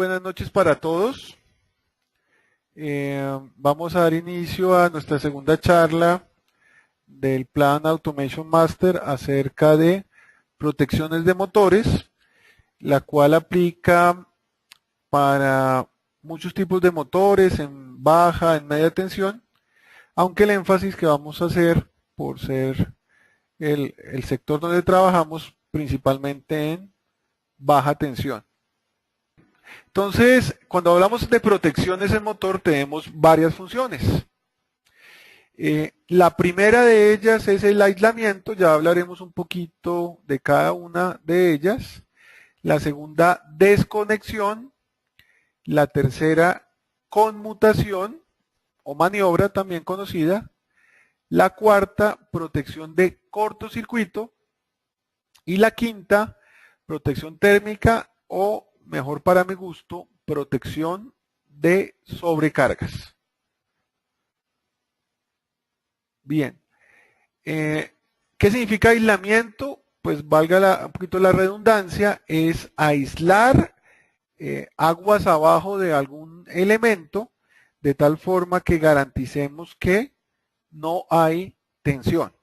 buenas noches para todos. Vamos a dar inicio a nuestra segunda charla del Plan Automation Master acerca de protecciones de motores, la cual aplica para muchos tipos de motores en baja, en media tensión, aunque el énfasis que vamos a hacer, por ser el sector donde trabajamos, principalmente en baja tensión. Entonces, cuando hablamos de protecciones en motor, tenemos varias funciones. La primera de ellas es el aislamiento, ya hablaremos un poquito de cada una de ellas. La segunda, desconexión. La tercera, conmutación o maniobra, también conocida. La cuarta, protección de cortocircuito. Y la quinta, protección térmica o, mejor para mi gusto, protección de sobrecargas. Bien. ¿Qué significa aislamiento? Pues valga un poquito la redundancia, es aislar aguas abajo de algún elemento de tal forma que garanticemos que no hay tensión.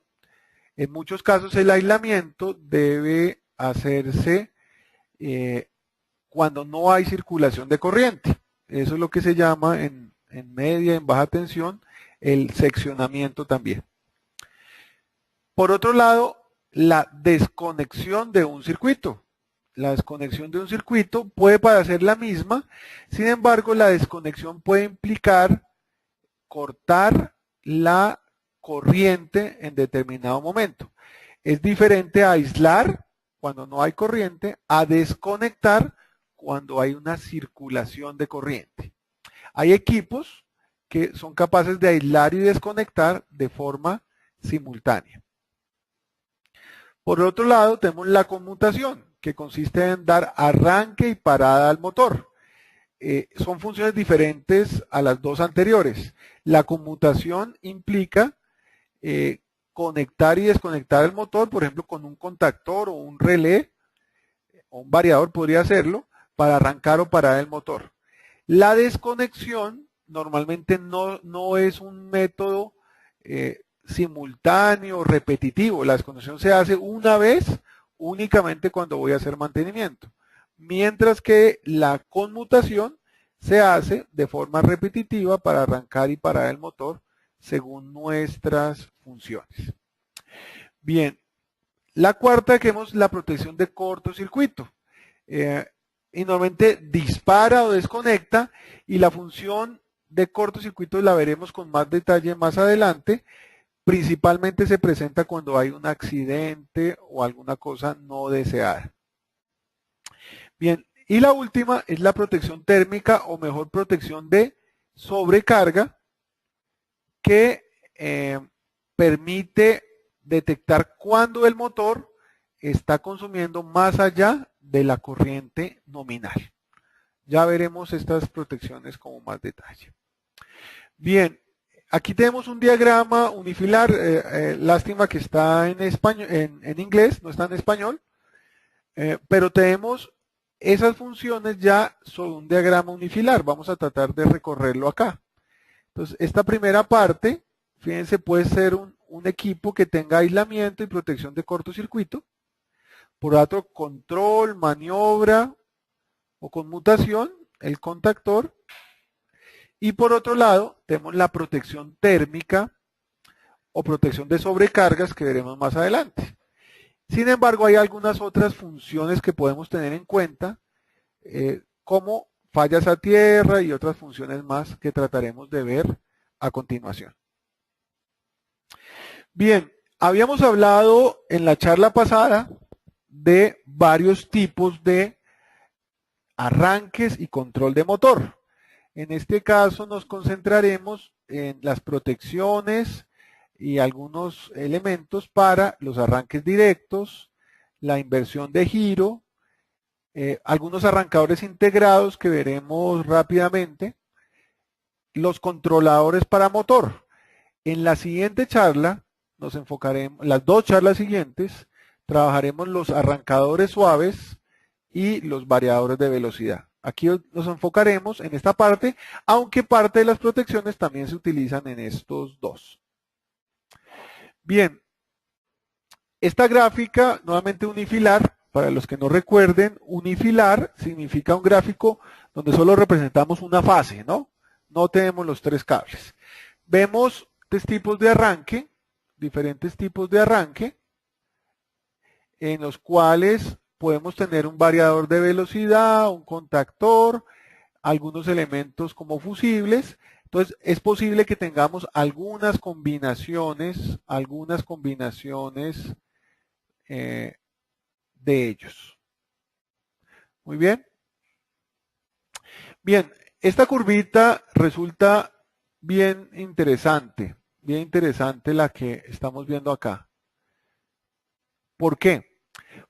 En muchos casos el aislamiento debe hacerse cuando no hay circulación de corriente. Eso es lo que se llama en media, en baja tensión, el seccionamiento también. Por otro lado, la desconexión de un circuito. La desconexión de un circuito puede parecer la misma, sin embargo, la desconexión puede implicar cortar la corriente en determinado momento. Es diferente a aislar cuando no hay corriente, a desconectar cuando hay una circulación de corriente. Hay equipos que son capaces de aislar y desconectar de forma simultánea. Por otro lado, tenemos la conmutación, que consiste en dar arranque y parada al motor. Son funciones diferentes a las dos anteriores. La conmutación implica conectar y desconectar el motor, por ejemplo, con un contactor o un relé, o un variador podría hacerlo, para arrancar o parar el motor. La desconexión normalmente no es un método simultáneo, repetitivo. La desconexión se hace una vez únicamente cuando voy a hacer mantenimiento. Mientras que la conmutación se hace de forma repetitiva para arrancar y parar el motor según nuestras funciones. Bien, la cuarta que vemos la protección de cortocircuito. Y normalmente dispara o desconecta, y la función de cortocircuito la veremos con más detalle más adelante. Principalmente se presenta cuando hay un accidente o alguna cosa no deseada. Bien, y la última es la protección térmica, o mejor, protección de sobrecarga, que permite detectar cuando el motor está consumiendo más allá de la corriente nominal. Ya veremos estas protecciones con más detalle. Bien, aquí tenemos un diagrama unifilar, lástima que está en español, en inglés, no está en español, pero tenemos esas funciones ya sobre un diagrama unifilar. Vamos a tratar de recorrerlo acá. Entonces, esta primera parte, fíjense, puede ser un equipo que tenga aislamiento y protección de cortocircuito. Por otro, control, maniobra o conmutación, el contactor. Y por otro lado, tenemos la protección térmica o protección de sobrecargas, que veremos más adelante. Sin embargo, hay algunas otras funciones que podemos tener en cuenta, como fallas a tierra y otras funciones más que trataremos de ver a continuación. Bien, habíamos hablado en la charla pasada de varios tipos de arranques y control de motor. En este caso nos concentraremos en las protecciones y algunos elementos para los arranques directos, la inversión de giro, algunos arrancadores integrados que veremos rápidamente, los controladores para motor. En la siguiente charla nos enfocaremos, las dos charlas siguientes, trabajaremos los arrancadores suaves y los variadores de velocidad. Aquí nos enfocaremos en esta parte, aunque parte de las protecciones también se utilizan en estos dos. Bien, esta gráfica, nuevamente unifilar, para los que no recuerden, unifilar significa un gráfico donde solo representamos una fase, ¿no? No tenemos los tres cables. Vemos tres tipos de arranque, diferentes tipos de arranque, en los cuales podemos tener un variador de velocidad, un contactor, algunos elementos como fusibles. Entonces es posible que tengamos algunas combinaciones de ellos. Muy bien. Bien, esta curvita resulta bien interesante la que estamos viendo acá. ¿Por qué?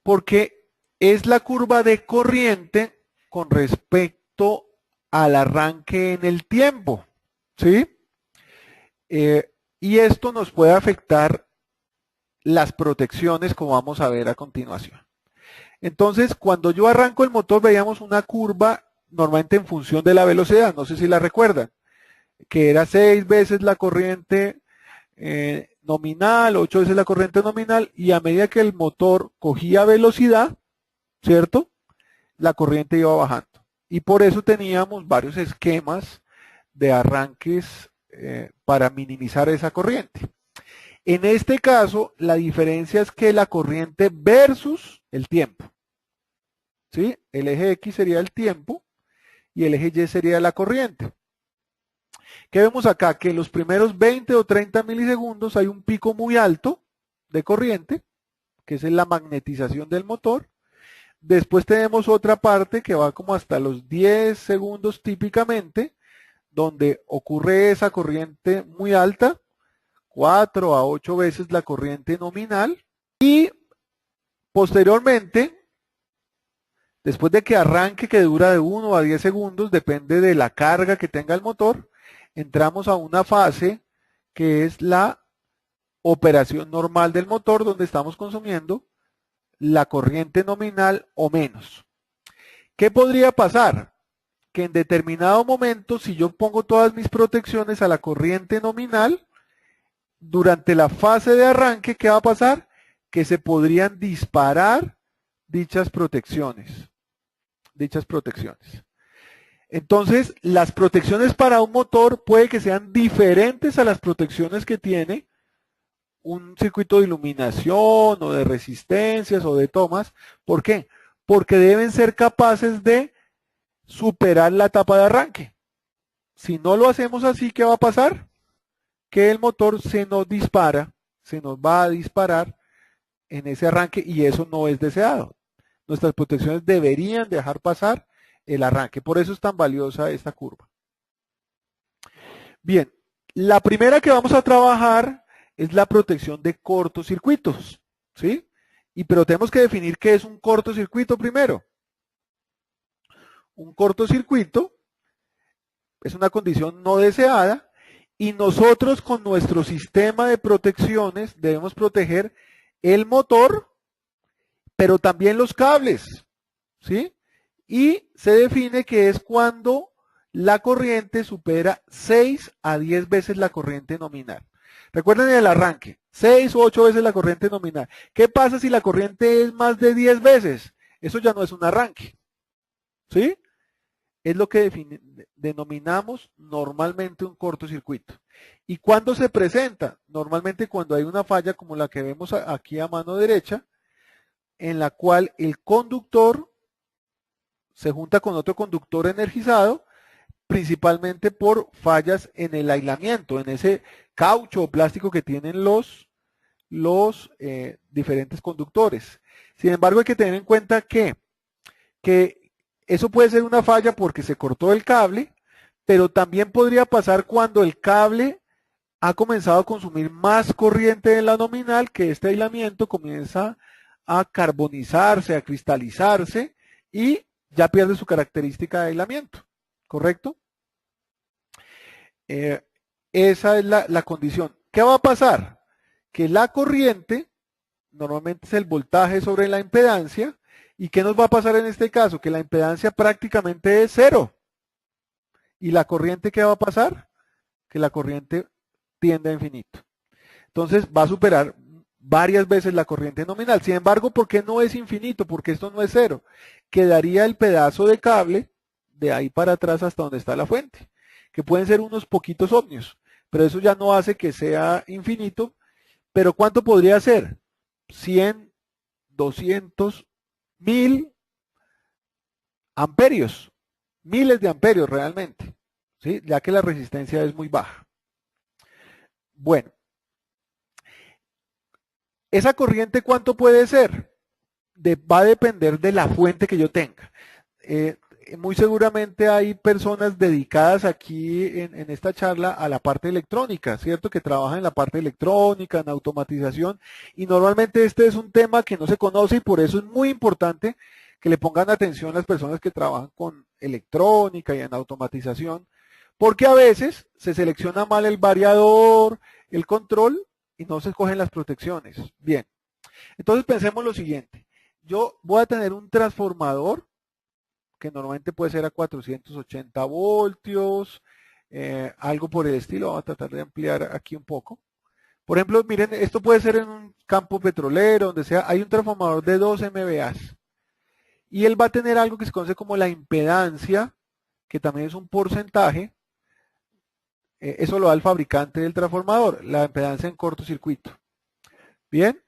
Porque es la curva de corriente con respecto al arranque en el tiempo, ¿sí? Y esto nos puede afectar las protecciones, como vamos a ver a continuación. Entonces, cuando yo arranco el motor, veíamos una curva normalmente en función de la velocidad, no sé si la recuerdan, que era 6 veces la corriente nominal, 8 veces la corriente nominal, y a medida que el motor cogía velocidad, ¿cierto? La corriente iba bajando. Y por eso teníamos varios esquemas de arranques para minimizar esa corriente. En este caso, la diferencia es que la corriente versus el tiempo. ¿Sí? El eje X sería el tiempo y el eje Y sería la corriente. ¿Qué vemos acá? Que en los primeros 20 o 30 milisegundos hay un pico muy alto de corriente, que es la magnetización del motor. Después tenemos otra parte que va como hasta los 10 segundos típicamente, donde ocurre esa corriente muy alta, 4 a 8 veces la corriente nominal. Y posteriormente, después de que arranque, que dura de 1 a 10 segundos, depende de la carga que tenga el motor, entramos a una fase que es la operación normal del motor, donde estamos consumiendo la corriente nominal o menos. ¿Qué podría pasar? Que en determinado momento, si yo pongo todas mis protecciones a la corriente nominal, durante la fase de arranque, ¿qué va a pasar? Que se podrían disparar dichas protecciones. Entonces, las protecciones para un motor puede que sean diferentes a las protecciones que tiene un circuito de iluminación o de resistencias o de tomas. ¿Por qué? Porque deben ser capaces de superar la etapa de arranque. Si no lo hacemos así, ¿qué va a pasar? Que el motor se nos va a disparar en ese arranque y eso no es deseado. Nuestras protecciones deberían dejar pasar el arranque. Por eso es tan valiosa esta curva. Bien, la primera que vamos a trabajar es la protección de cortocircuitos, ¿sí? Pero tenemos que definir qué es un cortocircuito primero. Un cortocircuito es una condición no deseada y nosotros con nuestro sistema de protecciones debemos proteger el motor, pero también los cables, ¿sí? Y se define que es cuando la corriente supera 6 a 10 veces la corriente nominal. Recuerden el arranque, 6 o 8 veces la corriente nominal. ¿Qué pasa si la corriente es más de 10 veces? Eso ya no es un arranque, ¿sí? Es lo que denominamos normalmente un cortocircuito. ¿Y cuándo se presenta? Normalmente cuando hay una falla como la que vemos aquí a mano derecha, en la cual el conductor se junta con otro conductor energizado, principalmente por fallas en el aislamiento, en ese caucho o plástico que tienen los diferentes conductores. Sin embargo, hay que tener en cuenta que eso puede ser una falla porque se cortó el cable, pero también podría pasar cuando el cable ha comenzado a consumir más corriente de la nominal, que este aislamiento comienza a carbonizarse, a cristalizarse y ya pierde su característica de aislamiento, ¿correcto? Esa es la condición. ¿Qué va a pasar? Que la corriente, normalmente es el voltaje sobre la impedancia, ¿Y qué nos va a pasar en este caso? Que la impedancia prácticamente es cero. ¿Y la corriente qué va a pasar? Que la corriente tiende a infinito. Entonces va a superar varias veces la corriente nominal. Sin embargo, ¿por qué no es infinito? Porque esto no es cero. Quedaría el pedazo de cable de ahí para atrás hasta donde está la fuente, que pueden ser unos poquitos ohmios, pero eso ya no hace que sea infinito. ¿Pero cuánto podría ser? 100, 200, 1000 amperios, miles de amperios realmente, ¿sí? Ya que la resistencia es muy baja. Bueno, ¿esa corriente cuánto puede ser? Va a depender de la fuente que yo tenga. Muy seguramente hay personas dedicadas aquí en esta charla a la parte electrónica, ¿cierto? Que trabajan en la parte electrónica, en automatización, y normalmente este es un tema que no se conoce y por eso es muy importante que le pongan atención las personas que trabajan con electrónica y en automatización, porque a veces se selecciona mal el variador, el control, y no se escogen las protecciones. Bien, entonces pensemos lo siguiente. Yo voy a tener un transformador que normalmente puede ser a 480 voltios, algo por el estilo. Vamos a tratar de ampliar aquí un poco. Por ejemplo, miren, esto puede ser en un campo petrolero, donde sea. Hay un transformador de 2 MVA y él va a tener algo que se conoce como la impedancia, que también es un porcentaje. Eso lo da el fabricante del transformador, la impedancia en cortocircuito. Bien,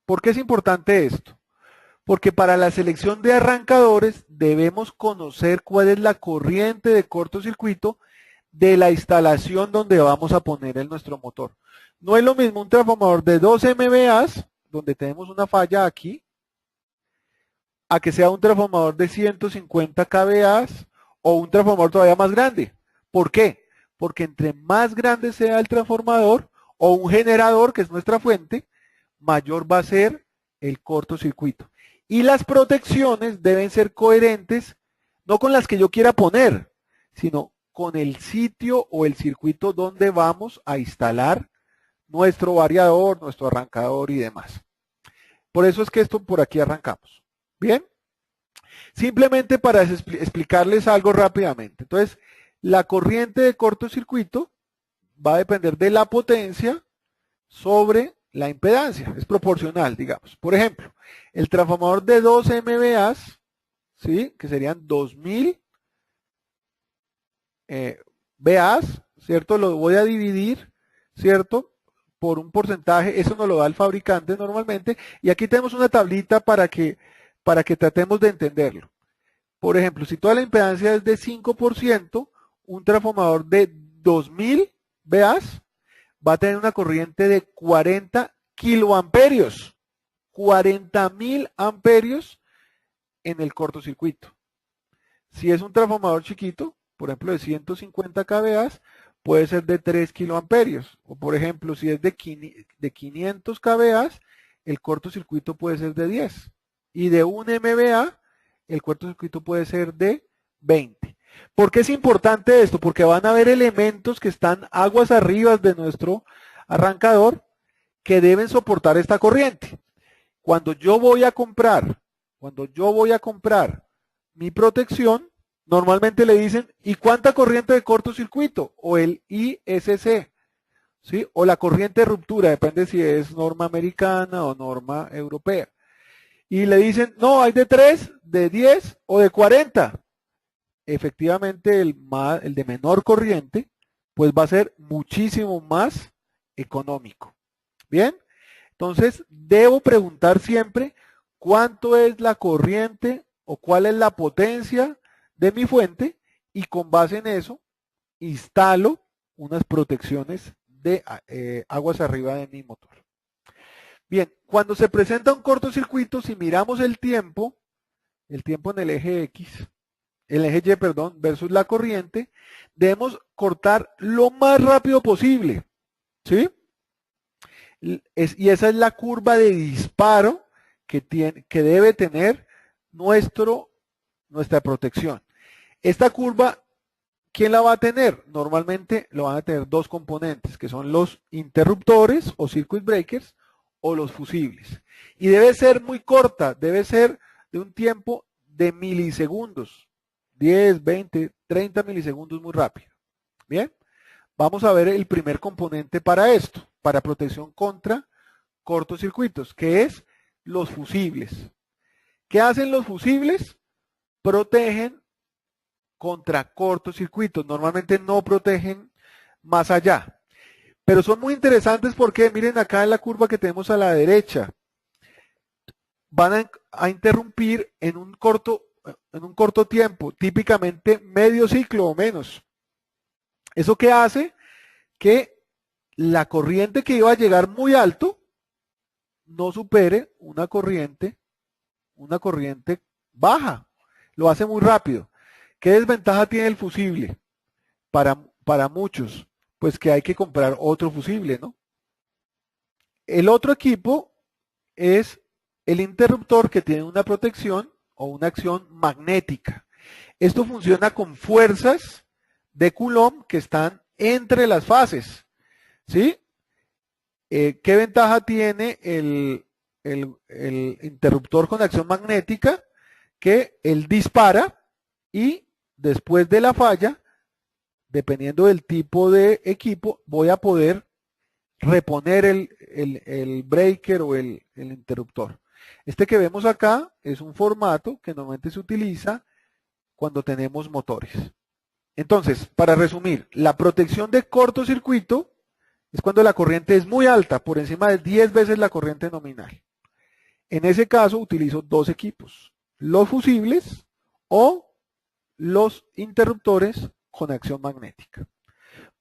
¿por qué es importante esto? Porque para la selección de arrancadores debemos conocer cuál es la corriente de cortocircuito de la instalación donde vamos a poner nuestro motor. No es lo mismo un transformador de 2 MVA, donde tenemos una falla aquí, a que sea un transformador de 150 kVA o un transformador todavía más grande. ¿Por qué? Porque entre más grande sea el transformador o un generador, que es nuestra fuente, mayor va a ser el cortocircuito. Y las protecciones deben ser coherentes, no con las que yo quiera poner, sino con el sitio o el circuito donde vamos a instalar nuestro variador, nuestro arrancador y demás. Por eso es que esto por aquí arrancamos. ¿Bien? Simplemente para explicarles algo rápidamente. Entonces, la corriente de cortocircuito va a depender de la potencia sobre la impedancia, es proporcional, digamos. Por ejemplo, el transformador de 2 MVA, ¿sí? Que serían 2000 VA, ¿cierto? Lo voy a dividir, ¿cierto? Por un porcentaje, eso nos lo da el fabricante normalmente, y aquí tenemos una tablita para que tratemos de entenderlo. Por ejemplo, si toda la impedancia es de 5%, un transformador de 2000 VA va a tener una corriente de 40 kiloamperios, 40.000 amperios en el cortocircuito. Si es un transformador chiquito, por ejemplo de 150 kVA, puede ser de 3 kiloamperios. O por ejemplo, si es de 500 kVA, el cortocircuito puede ser de 10. Y de 1 MVA, el cortocircuito puede ser de 20. ¿Por qué es importante esto? Porque van a haber elementos que están aguas arriba de nuestro arrancador que deben soportar esta corriente. Cuando yo voy a comprar mi protección, normalmente le dicen, ¿y cuánta corriente de cortocircuito? O el ISC, ¿sí? O la corriente de ruptura, depende si es norma americana o norma europea. Y le dicen, no, hay de 3, de 10 o de 40. Efectivamente, el de menor corriente, pues va a ser muchísimo más económico. ¿Bien? Entonces, debo preguntar siempre cuánto es la corriente o cuál es la potencia de mi fuente y con base en eso instalo unas protecciones de aguas arriba de mi motor. Bien, cuando se presenta un cortocircuito, si miramos el tiempo en el eje X, el eje Y, perdón, versus la corriente, debemos cortar lo más rápido posible, ¿sí? Y esa es la curva de disparo que debe tener nuestra protección. Esta curva, ¿quién la va a tener? Normalmente lo van a tener dos componentes, que son los interruptores o circuit breakers o los fusibles. Y debe ser muy corta, debe ser de un tiempo de milisegundos, 10, 20, 30 milisegundos muy rápido. Bien, vamos a ver el primer componente para esto, para protección contra cortocircuitos, que es los fusibles. ¿Qué hacen los fusibles? Protegen contra cortocircuitos, normalmente no protegen más allá. Pero son muy interesantes porque miren acá en la curva que tenemos a la derecha, van a interrumpir en un corto tiempo, típicamente medio ciclo o menos. ¿Eso qué hace? Que la corriente que iba a llegar muy alto no supere una corriente baja. Lo hace muy rápido. ¿Qué desventaja tiene el fusible? Para muchos, pues que hay que comprar otro fusible, ¿no? El otro equipo es el interruptor, que tiene una protección o una acción magnética. Esto funciona con fuerzas de Coulomb que están entre las fases, ¿sí? ¿Qué ventaja tiene el interruptor con acción magnética? Que él dispara y después de la falla, dependiendo del tipo de equipo, voy a poder reponer el breaker o el interruptor. Este que vemos acá es un formato que normalmente se utiliza cuando tenemos motores. Entonces, para resumir, la protección de cortocircuito es cuando la corriente es muy alta, por encima de 10 veces la corriente nominal. En ese caso utilizo dos equipos, los fusibles o los interruptores con acción magnética.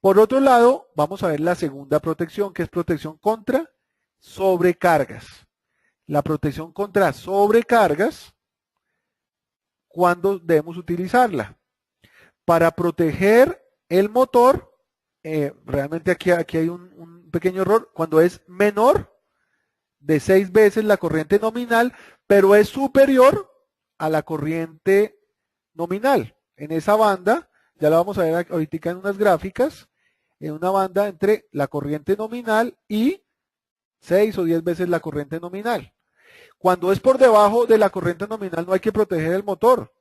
Por otro lado, vamos a ver la segunda protección, que es protección contra sobrecargas. La protección contra sobrecargas, ¿cuándo debemos utilizarla? Para proteger el motor, realmente aquí hay un pequeño error, cuando es menor de 6 veces la corriente nominal, pero es superior a la corriente nominal. En esa banda, ya la vamos a ver ahorita en unas gráficas, en una banda entre la corriente nominal y 6 o 10 veces la corriente nominal. Cuando es por debajo de la corriente nominal no hay que proteger el motor.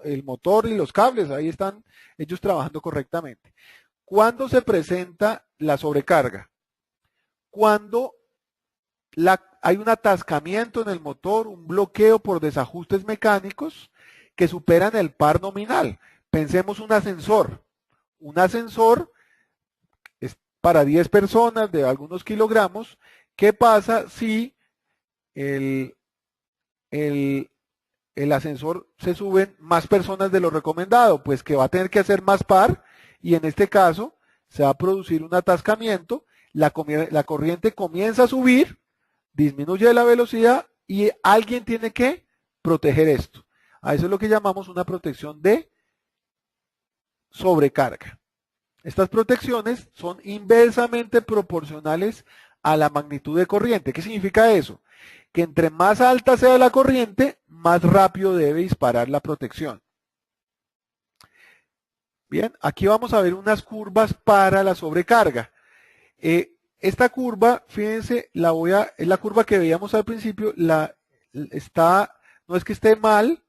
El motor y los cables, ahí están ellos trabajando correctamente. ¿Cuándo se presenta la sobrecarga? Cuando hay un atascamiento en el motor, un bloqueo por desajustes mecánicos que superan el par nominal. Pensemos un ascensor. Un ascensor es para 10 personas de algunos kilogramos. ¿Qué pasa si el ascensor se suben más personas de lo recomendado? Pues que va a tener que hacer más par y en este caso se va a producir un atascamiento, la corriente comienza a subir, disminuye la velocidad y alguien tiene que proteger esto. A eso es lo que llamamos una protección de sobrecarga. Estas protecciones son inversamente proporcionales a la magnitud de corriente. ¿Qué significa eso? Que entre más alta sea la corriente, más rápido debe disparar la protección. Bien, aquí vamos a ver unas curvas para la sobrecarga. Esta curva, fíjense, es la curva que veíamos al principio, no es que esté mal,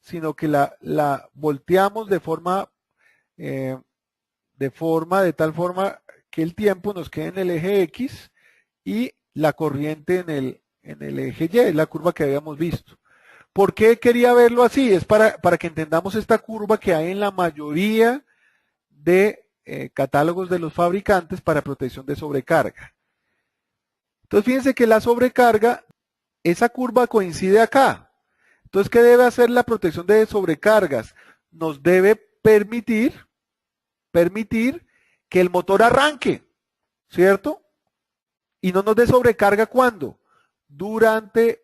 sino que la volteamos de tal forma que el tiempo nos quede en el eje X y la corriente en el eje Y, es la curva que habíamos visto. ¿Por qué quería verlo así? Es para que entendamos esta curva que hay en la mayoría de catálogos de los fabricantes para protección de sobrecarga. Entonces fíjense que la sobrecarga, esa curva coincide acá. Entonces, ¿qué debe hacer la protección de sobrecargas? Nos debe permitir que el motor arranque, ¿cierto? Y no nos dé sobrecarga, ¿cuándo? Durante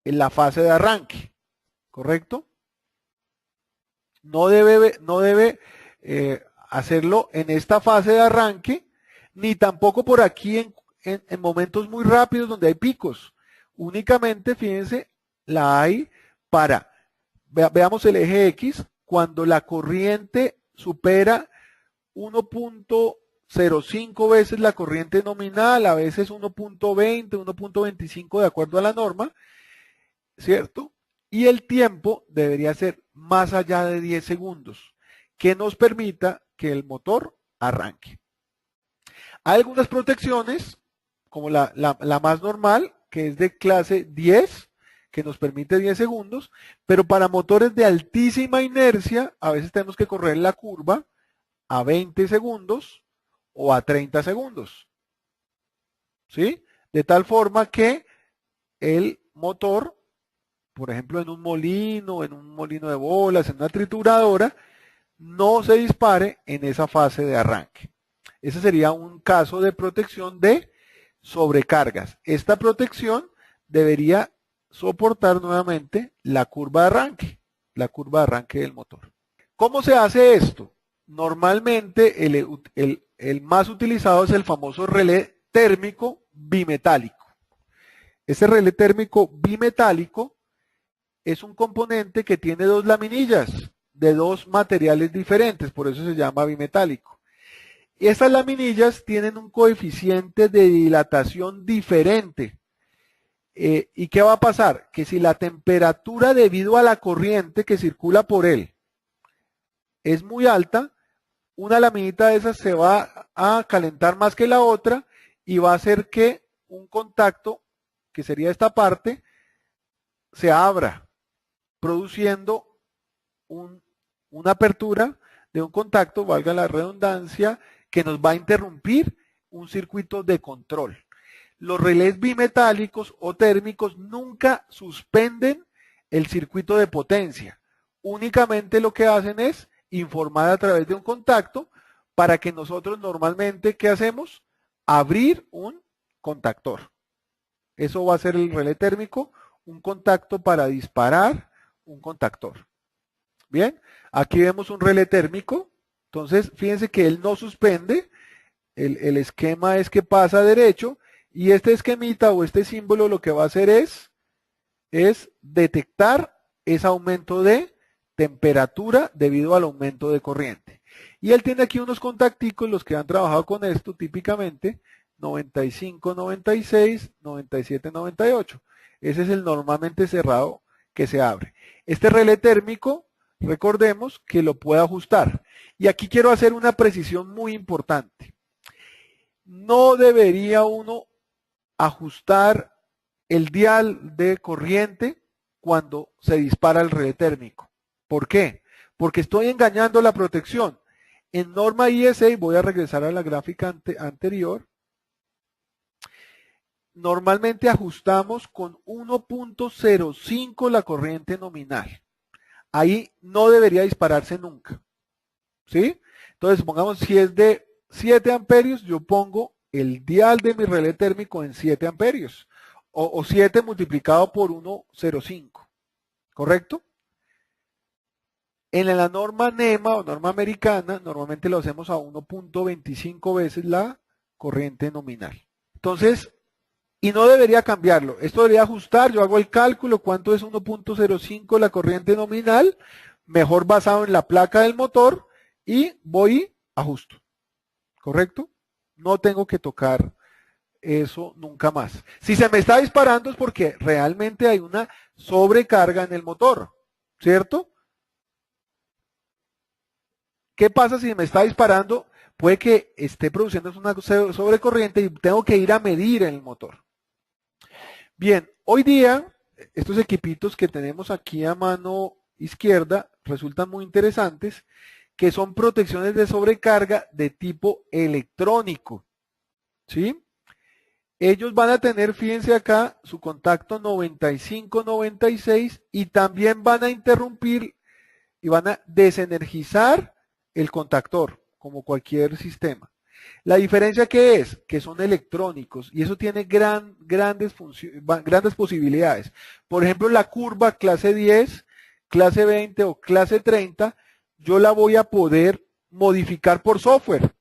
la fase de arranque, ¿correcto? No debe hacerlo en esta fase de arranque, ni tampoco por aquí en momentos muy rápidos donde hay picos. Únicamente, fíjense, la hay para, veamos el eje X, cuando la corriente supera 1.05 veces la corriente nominal, a veces 1.20, 1.25 de acuerdo a la norma, ¿cierto? y el tiempo debería ser más allá de 10 segundos, que nos permita que el motor arranque. Hay algunas protecciones, como la más normal, que es de clase 10, que nos permite 10 segundos, pero para motores de altísima inercia, a veces tenemos que correr la curva a 20 segundos o a 30 segundos. ¿Sí? De tal forma que el motor, por ejemplo, en un molino de bolas, en una trituradora, no se dispare en esa fase de arranque. Ese sería un caso de protección de sobrecargas. Esta protección debería soportar nuevamente la curva de arranque del motor. ¿Cómo se hace esto? Normalmente el más utilizado es el famoso relé térmico bimetálico. Ese relé térmico bimetálico es un componente que tiene dos laminillas de dos materiales diferentes, por eso se llama bimetálico. Y estas laminillas tienen un coeficiente de dilatación diferente. ¿Y qué va a pasar? Que si la temperatura debido a la corriente que circula por él es muy alta, una laminita de esas se va a calentar más que la otra y va a hacer que un contacto, que sería esta parte, se abra, produciendo una apertura de un contacto, valga la redundancia, que nos va a interrumpir un circuito de control. Los relés bimetálicos o térmicos nunca suspenden el circuito de potencia. Únicamente lo que hacen es informar a través de un contacto para que nosotros normalmente, ¿qué hacemos? Abrir un contactor. Eso va a ser el relé térmico, un contacto para disparar un contactor. Bien, aquí vemos un relé térmico. Entonces, fíjense que él no suspende. El esquema es que pasa derecho y este esquemita o este símbolo lo que va a hacer es detectar ese aumento de temperatura debido al aumento de corriente. Y él tiene aquí unos contacticos, los que han trabajado con esto típicamente, 95, 96, 97, 98. Ese es el normalmente cerrado que se abre. Este relé térmico, recordemos que lo puede ajustar. Y aquí quiero hacer una precisión muy importante. No debería uno ajustar el dial de corriente cuando se dispara el relé térmico. ¿Por qué? Porque estoy engañando la protección. En norma ISA, y voy a regresar a la gráfica anterior, normalmente ajustamos con 1.05 la corriente nominal. Ahí no debería dispararse nunca. ¿Sí? Entonces, supongamos si es de 7 amperios, yo pongo el dial de mi relé térmico en 7 amperios. O 7 multiplicado por 1.05. ¿Correcto? En la norma NEMA o norma americana, normalmente lo hacemos a 1.25 veces la corriente nominal. Entonces, y no debería cambiarlo. Esto debería ajustar, yo hago el cálculo, cuánto es 1.05 la corriente nominal, mejor basado en la placa del motor, y voy y ajusto. ¿Correcto? No tengo que tocar eso nunca más. Si se me está disparando es porque realmente hay una sobrecarga en el motor, ¿cierto? ¿Qué pasa si me está disparando? Puede que esté produciendo una sobrecorriente y tengo que ir a medir en el motor. Bien, hoy día estos equipitos que tenemos aquí a mano izquierda resultan muy interesantes, que son protecciones de sobrecarga de tipo electrónico. ¿Sí? Ellos van a tener, fíjense acá, su contacto 95-96 y también van a interrumpir y van a desenergizar el contactor, como cualquier sistema. La diferencia que es, que son electrónicos y eso tiene grandes posibilidades. Por ejemplo, la curva clase 10, clase 20 o clase 30, yo la voy a poder modificar por software.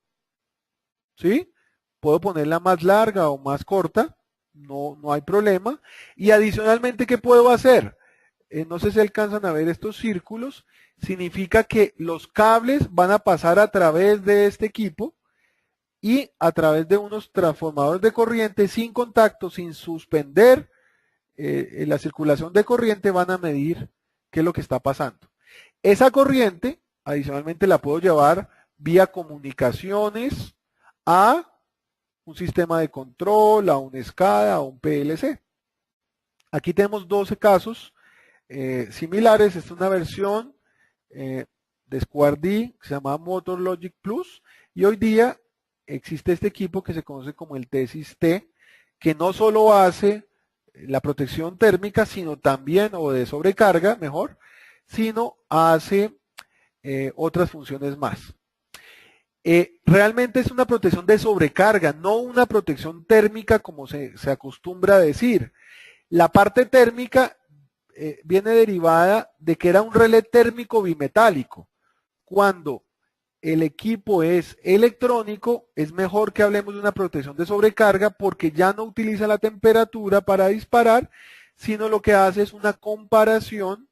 ¿Sí? Puedo ponerla más larga o más corta, no hay problema. Y adicionalmente, ¿qué puedo hacer? No sé si alcanzan a ver estos círculos. Significa que los cables van a pasar a través de este equipo y a través de unos transformadores de corriente sin contacto, sin suspender en la circulación de corriente van a medir qué es lo que está pasando. Esa corriente, adicionalmente, la puedo llevar vía comunicaciones a un sistema de control, a un SCADA, a un PLC. Aquí tenemos 12 casos similares. Esta es una versión de SquareD que se llama Motor Logic Plus, y hoy día existe este equipo que se conoce como el Tesis T, que no solo hace la protección térmica, sino también, o de sobrecarga, mejor, sino hace otras funciones más. Realmente es una protección de sobrecarga, no una protección térmica como se acostumbra a decir. La parte térmica viene derivada de que era un relé térmico bimetálico. Cuando el equipo es electrónico, es mejor que hablemos de una protección de sobrecarga, porque ya no utiliza la temperatura para disparar, sino lo que hace es una comparación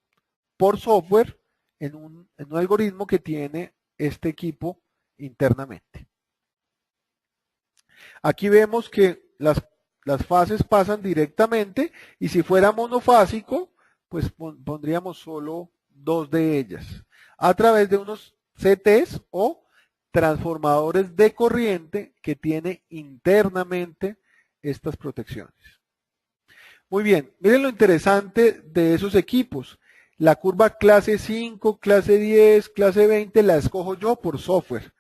por software en un algoritmo que tiene este equipo internamente. Aquí vemos que las fases pasan directamente, y si fuera monofásico, pues pondríamos solo 2 de ellas a través de unos CTs o transformadores de corriente que tiene internamente estas protecciones. Muy bien, miren lo interesante de esos equipos. La curva clase 5, clase 10, clase 20 la escojo yo por software.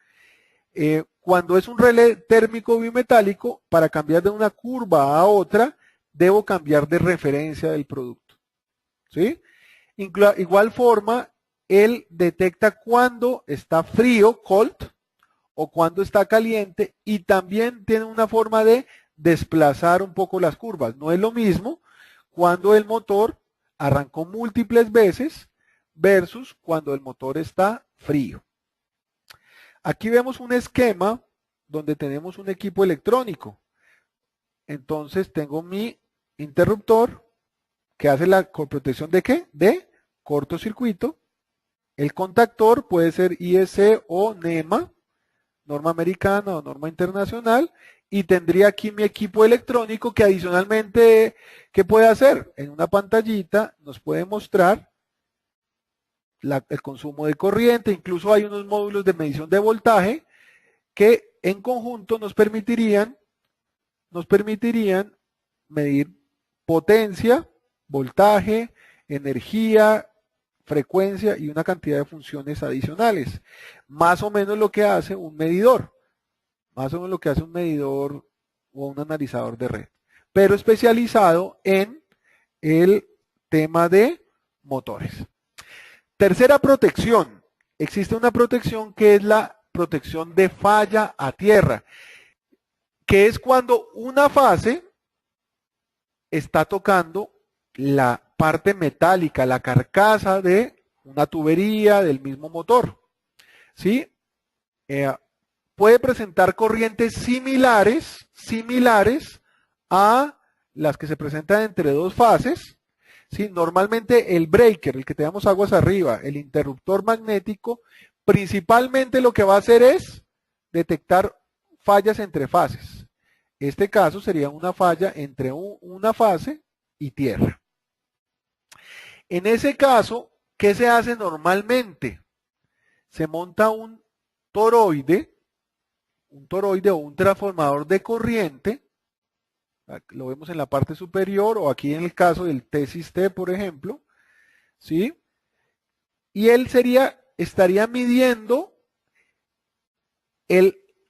Cuando es un relé térmico bimetálico, para cambiar de una curva a otra, debo cambiar de referencia del producto. ¿Sí? Igual forma, él detecta cuando está frío, cold, o cuando está caliente, y también tiene una forma de desplazar un poco las curvas. No es lo mismo cuando el motor arrancó múltiples veces versus cuando el motor está frío. Aquí vemos un esquema donde tenemos un equipo electrónico. Entonces tengo mi interruptor que hace la protección de ¿qué? De cortocircuito. El contactor puede ser IEC o NEMA, norma americana o norma internacional, y tendría aquí mi equipo electrónico que adicionalmente, ¿qué puede hacer? En una pantallita nos puede mostrar el consumo de corriente. Incluso hay unos módulos de medición de voltaje que en conjunto nos permitirían medir potencia, voltaje, energía, frecuencia y una cantidad de funciones adicionales. Más o menos lo que hace un medidor. Más o menos lo que hace un medidor o un analizador de red. Pero especializado en el tema de motores. Tercera protección. Existe una protección que es la protección de falla a tierra, que es cuando una fase está tocando la parte metálica, la carcasa de una tubería del mismo motor. ¿Sí? Puede presentar corrientes similares a las que se presentan entre dos fases. ¿Sí? Normalmente el breaker, el que tenemos aguas arriba, el interruptor magnético, principalmente lo que va a hacer es detectar fallas entre fases. Este caso sería una falla entre una fase y tierra. En ese caso, ¿qué se hace normalmente? Se monta un toroide o un transformador de corriente. Lo vemos en la parte superior, o aquí en el caso del Tesis T, por ejemplo, ¿sí? Y él estaría midiendo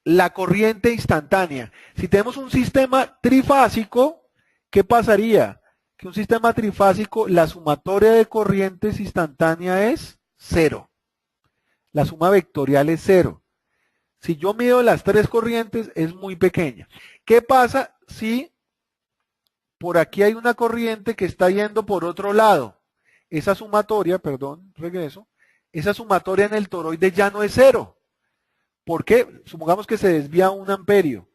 la corriente instantánea. Si tenemos un sistema trifásico, ¿qué pasaría? Que un sistema trifásico, la sumatoria de corrientes instantánea es 0. La suma vectorial es 0. Si yo mido las 3 corrientes, es muy pequeña. ¿Qué pasa si por aquí hay una corriente que está yendo por otro lado? Esa sumatoria, esa sumatoria en el toroide ya no es 0. ¿Por qué? Supongamos que se desvía 1 amperio,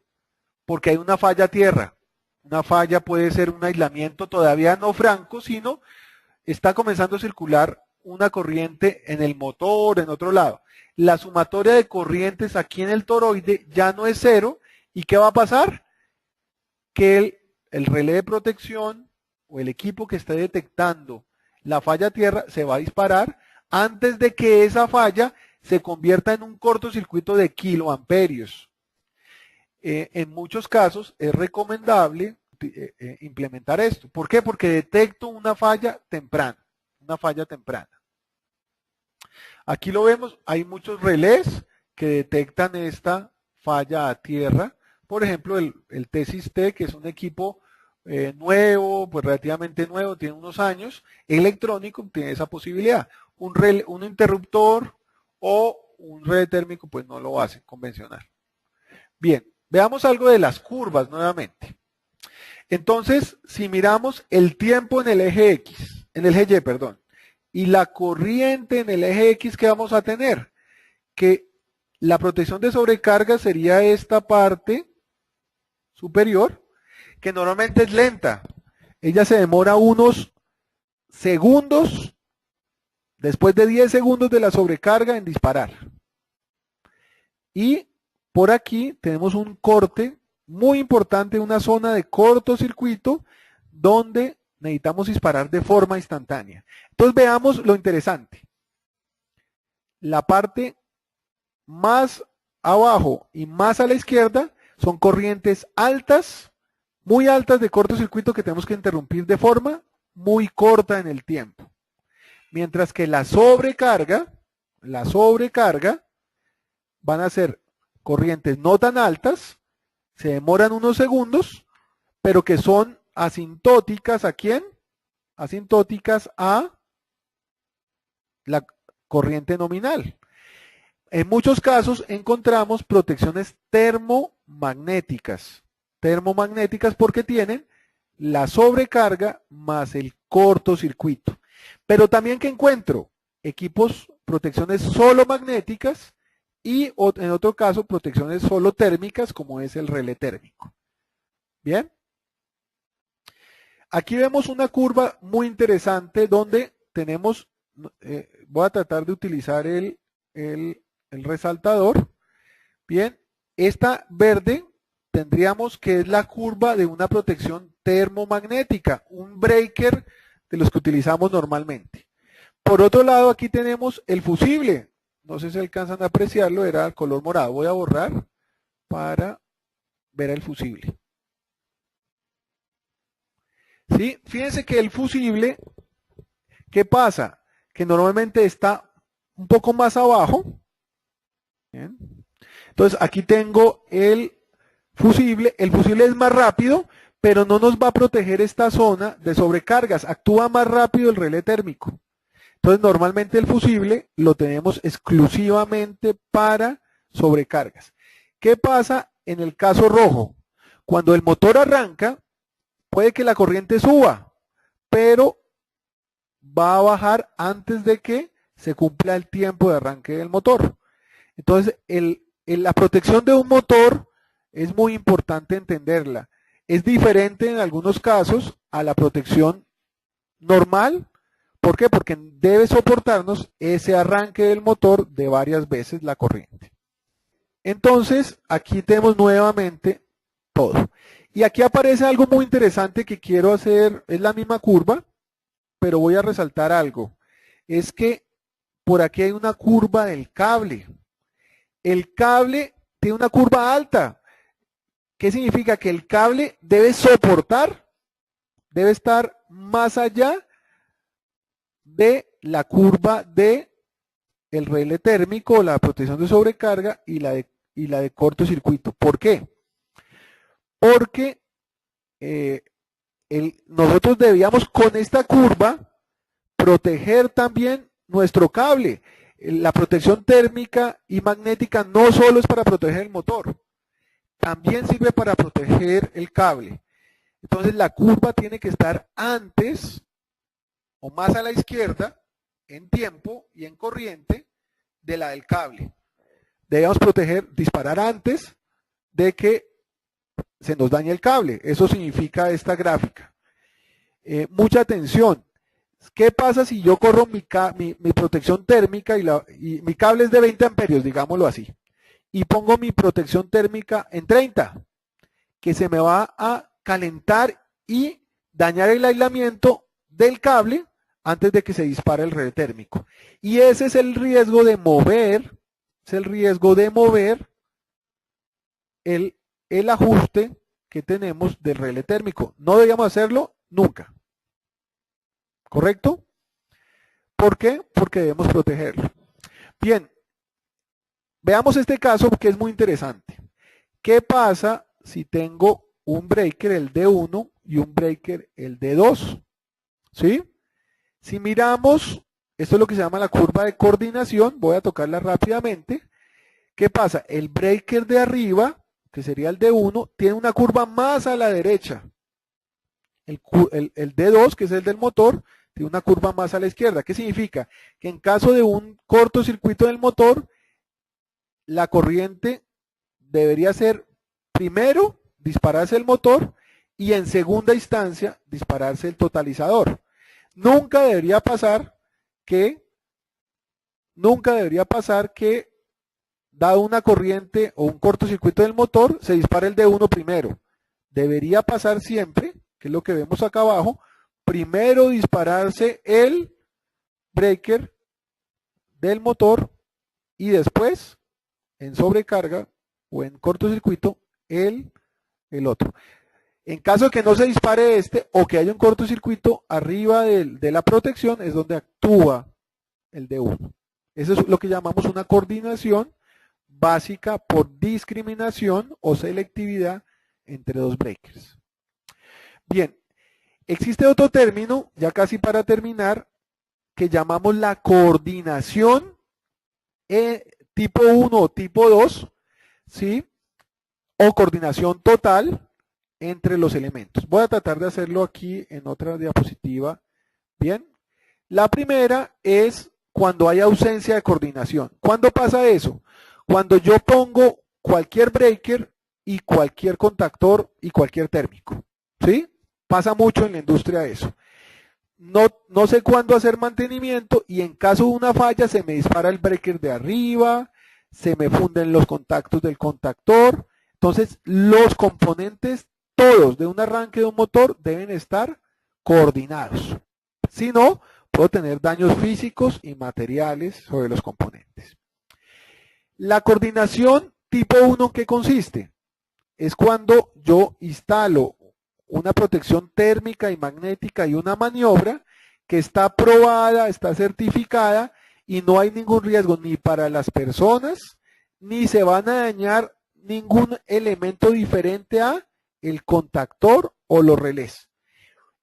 porque hay una falla a tierra. Una falla puede ser un aislamiento todavía no franco, sino está comenzando a circular una corriente en el motor, en otro lado. La sumatoria de corrientes aquí en el toroide ya no es 0. ¿Y qué va a pasar? Que el relé de protección o el equipo que esté detectando la falla a tierra se va a disparar antes de que esa falla se convierta en un cortocircuito de kiloamperios. En muchos casos es recomendable implementar esto. ¿Por qué? Porque detecto una falla temprana. Aquí lo vemos, hay muchos relés que detectan esta falla a tierra. Por ejemplo, el T-Sys-T, que es un equipo nuevo, pues relativamente nuevo, tiene unos años, electrónico, tiene esa posibilidad. Un interruptor o un relé térmico, pues no lo hace convencional. Bien, veamos algo de las curvas nuevamente. Entonces, si miramos el tiempo en el eje X, en el eje Y, perdón, y la corriente en el eje X que vamos a tener, que la protección de sobrecarga sería esta parte superior, que normalmente es lenta. Ella se demora unos segundos, después de 10 segundos de la sobrecarga en disparar. Y por aquí tenemos un corte muy importante, una zona de cortocircuito donde necesitamos disparar de forma instantánea. Entonces veamos lo interesante. La parte más abajo y más a la izquierda son corrientes altas, muy altas de cortocircuito que tenemos que interrumpir de forma muy corta en el tiempo. Mientras que la sobrecarga van a ser corrientes no tan altas, se demoran unos segundos, pero que son asintóticas ¿a quién? Asintóticas a la corriente nominal. En muchos casos encontramos protecciones termomagnéticas. Termomagnéticas porque tienen la sobrecarga más el cortocircuito. Pero también que encuentro equipos, protecciones solo magnéticas y en otro caso protecciones solo térmicas como es el relé térmico. Bien. Aquí vemos una curva muy interesante donde tenemos, voy a tratar de utilizar el resaltador. Bien, esta verde tendríamos que es la curva de una protección termomagnética, un breaker de los que utilizamos normalmente. Por otro lado, aquí tenemos el fusible. No sé si alcanzan a apreciarlo, era el color morado. Voy a borrar para ver el fusible. ¿Sí? Fíjense que el fusible, ¿qué pasa? Que normalmente está un poco más abajo. Bien. Entonces aquí tengo el fusible es más rápido, pero no nos va a proteger esta zona de sobrecargas, actúa más rápido el relé térmico. Entonces normalmente el fusible lo tenemos exclusivamente para sobrecargas. ¿Qué pasa en el caso rojo? Cuando el motor arranca, puede que la corriente suba, pero va a bajar antes de que se cumpla el tiempo de arranque del motor. Entonces la protección de un motor es muy importante entenderla. Es diferente en algunos casos a la protección normal. ¿Por qué? Porque debe soportarnos ese arranque del motor de varias veces la corriente. Entonces, aquí tenemos nuevamente todo. Y aquí aparece algo muy interesante que quiero hacer, es la misma curva, pero voy a resaltar algo. Es que por aquí hay una curva del cable. El cable tiene una curva alta. ¿Qué significa? Que el cable debe soportar, debe estar más allá de la curva de el relé térmico, la protección de sobrecarga y la de cortocircuito. ¿Por qué? Porque nosotros debíamos con esta curva proteger también nuestro cable. La protección térmica y magnética no solo es para proteger el motor, también sirve para proteger el cable. Entonces la curva tiene que estar antes o más a la izquierda en tiempo y en corriente de la del cable. Debemos disparar antes de que se nos dañe el cable. Eso significa esta gráfica. Mucha atención. ¿Qué pasa si yo corro mi protección térmica y mi cable es de 20 amperios, digámoslo así, y pongo mi protección térmica en 30, que se me va a calentar y dañar el aislamiento del cable antes de que se dispare el relé térmico. Y ese es el riesgo de mover, el ajuste que tenemos del relé térmico. No deberíamos hacerlo nunca. ¿Correcto? ¿Por qué? Porque debemos protegerlo. Bien, veamos este caso que es muy interesante. ¿Qué pasa si tengo un breaker, el D1, y un breaker, el D2? ¿Sí? Si miramos, esto es lo que se llama la curva de coordinación, voy a tocarla rápidamente. ¿Qué pasa? El breaker de arriba, que sería el D1, tiene una curva más a la derecha. El D2, que es el del motor, tiene una curva más a la izquierda. ¿Qué significa? Que en caso de un cortocircuito del motor, la corriente debería ser primero dispararse el motor y en segunda instancia dispararse el totalizador. Nunca debería pasar que, dado una corriente o un cortocircuito del motor, se dispare el D1 primero. Debería pasar siempre, que es lo que vemos acá abajo, primero dispararse el breaker del motor y después, en sobrecarga o en cortocircuito, el otro. En caso de que no se dispare este o que haya un cortocircuito arriba de la protección, es donde actúa el D1. Eso es lo que llamamos una coordinación básica por discriminación o selectividad entre dos breakers. Bien, existe otro término, ya casi para terminar, que llamamos la coordinación tipo 1 o tipo 2, ¿sí? O coordinación total entre los elementos. Voy a tratar de hacerlo aquí en otra diapositiva. Bien, la primera es cuando hay ausencia de coordinación. ¿Cuándo pasa eso? Cuando yo pongo cualquier breaker y cualquier contactor y cualquier térmico. ¿Sí? Pasa mucho en la industria eso. No sé cuándo hacer mantenimiento y en caso de una falla se me dispara el breaker de arriba, se me funden los contactos del contactor. Entonces, los componentes todos de un arranque de un motor deben estar coordinados. Si no, puedo tener daños físicos y materiales sobre los componentes. La coordinación tipo 1, ¿en qué consiste? Es cuando yo instalo una protección térmica y magnética y una maniobra que está aprobada, está certificada y no hay ningún riesgo ni para las personas, ni se van a dañar ningún elemento diferente a el contactor o los relés.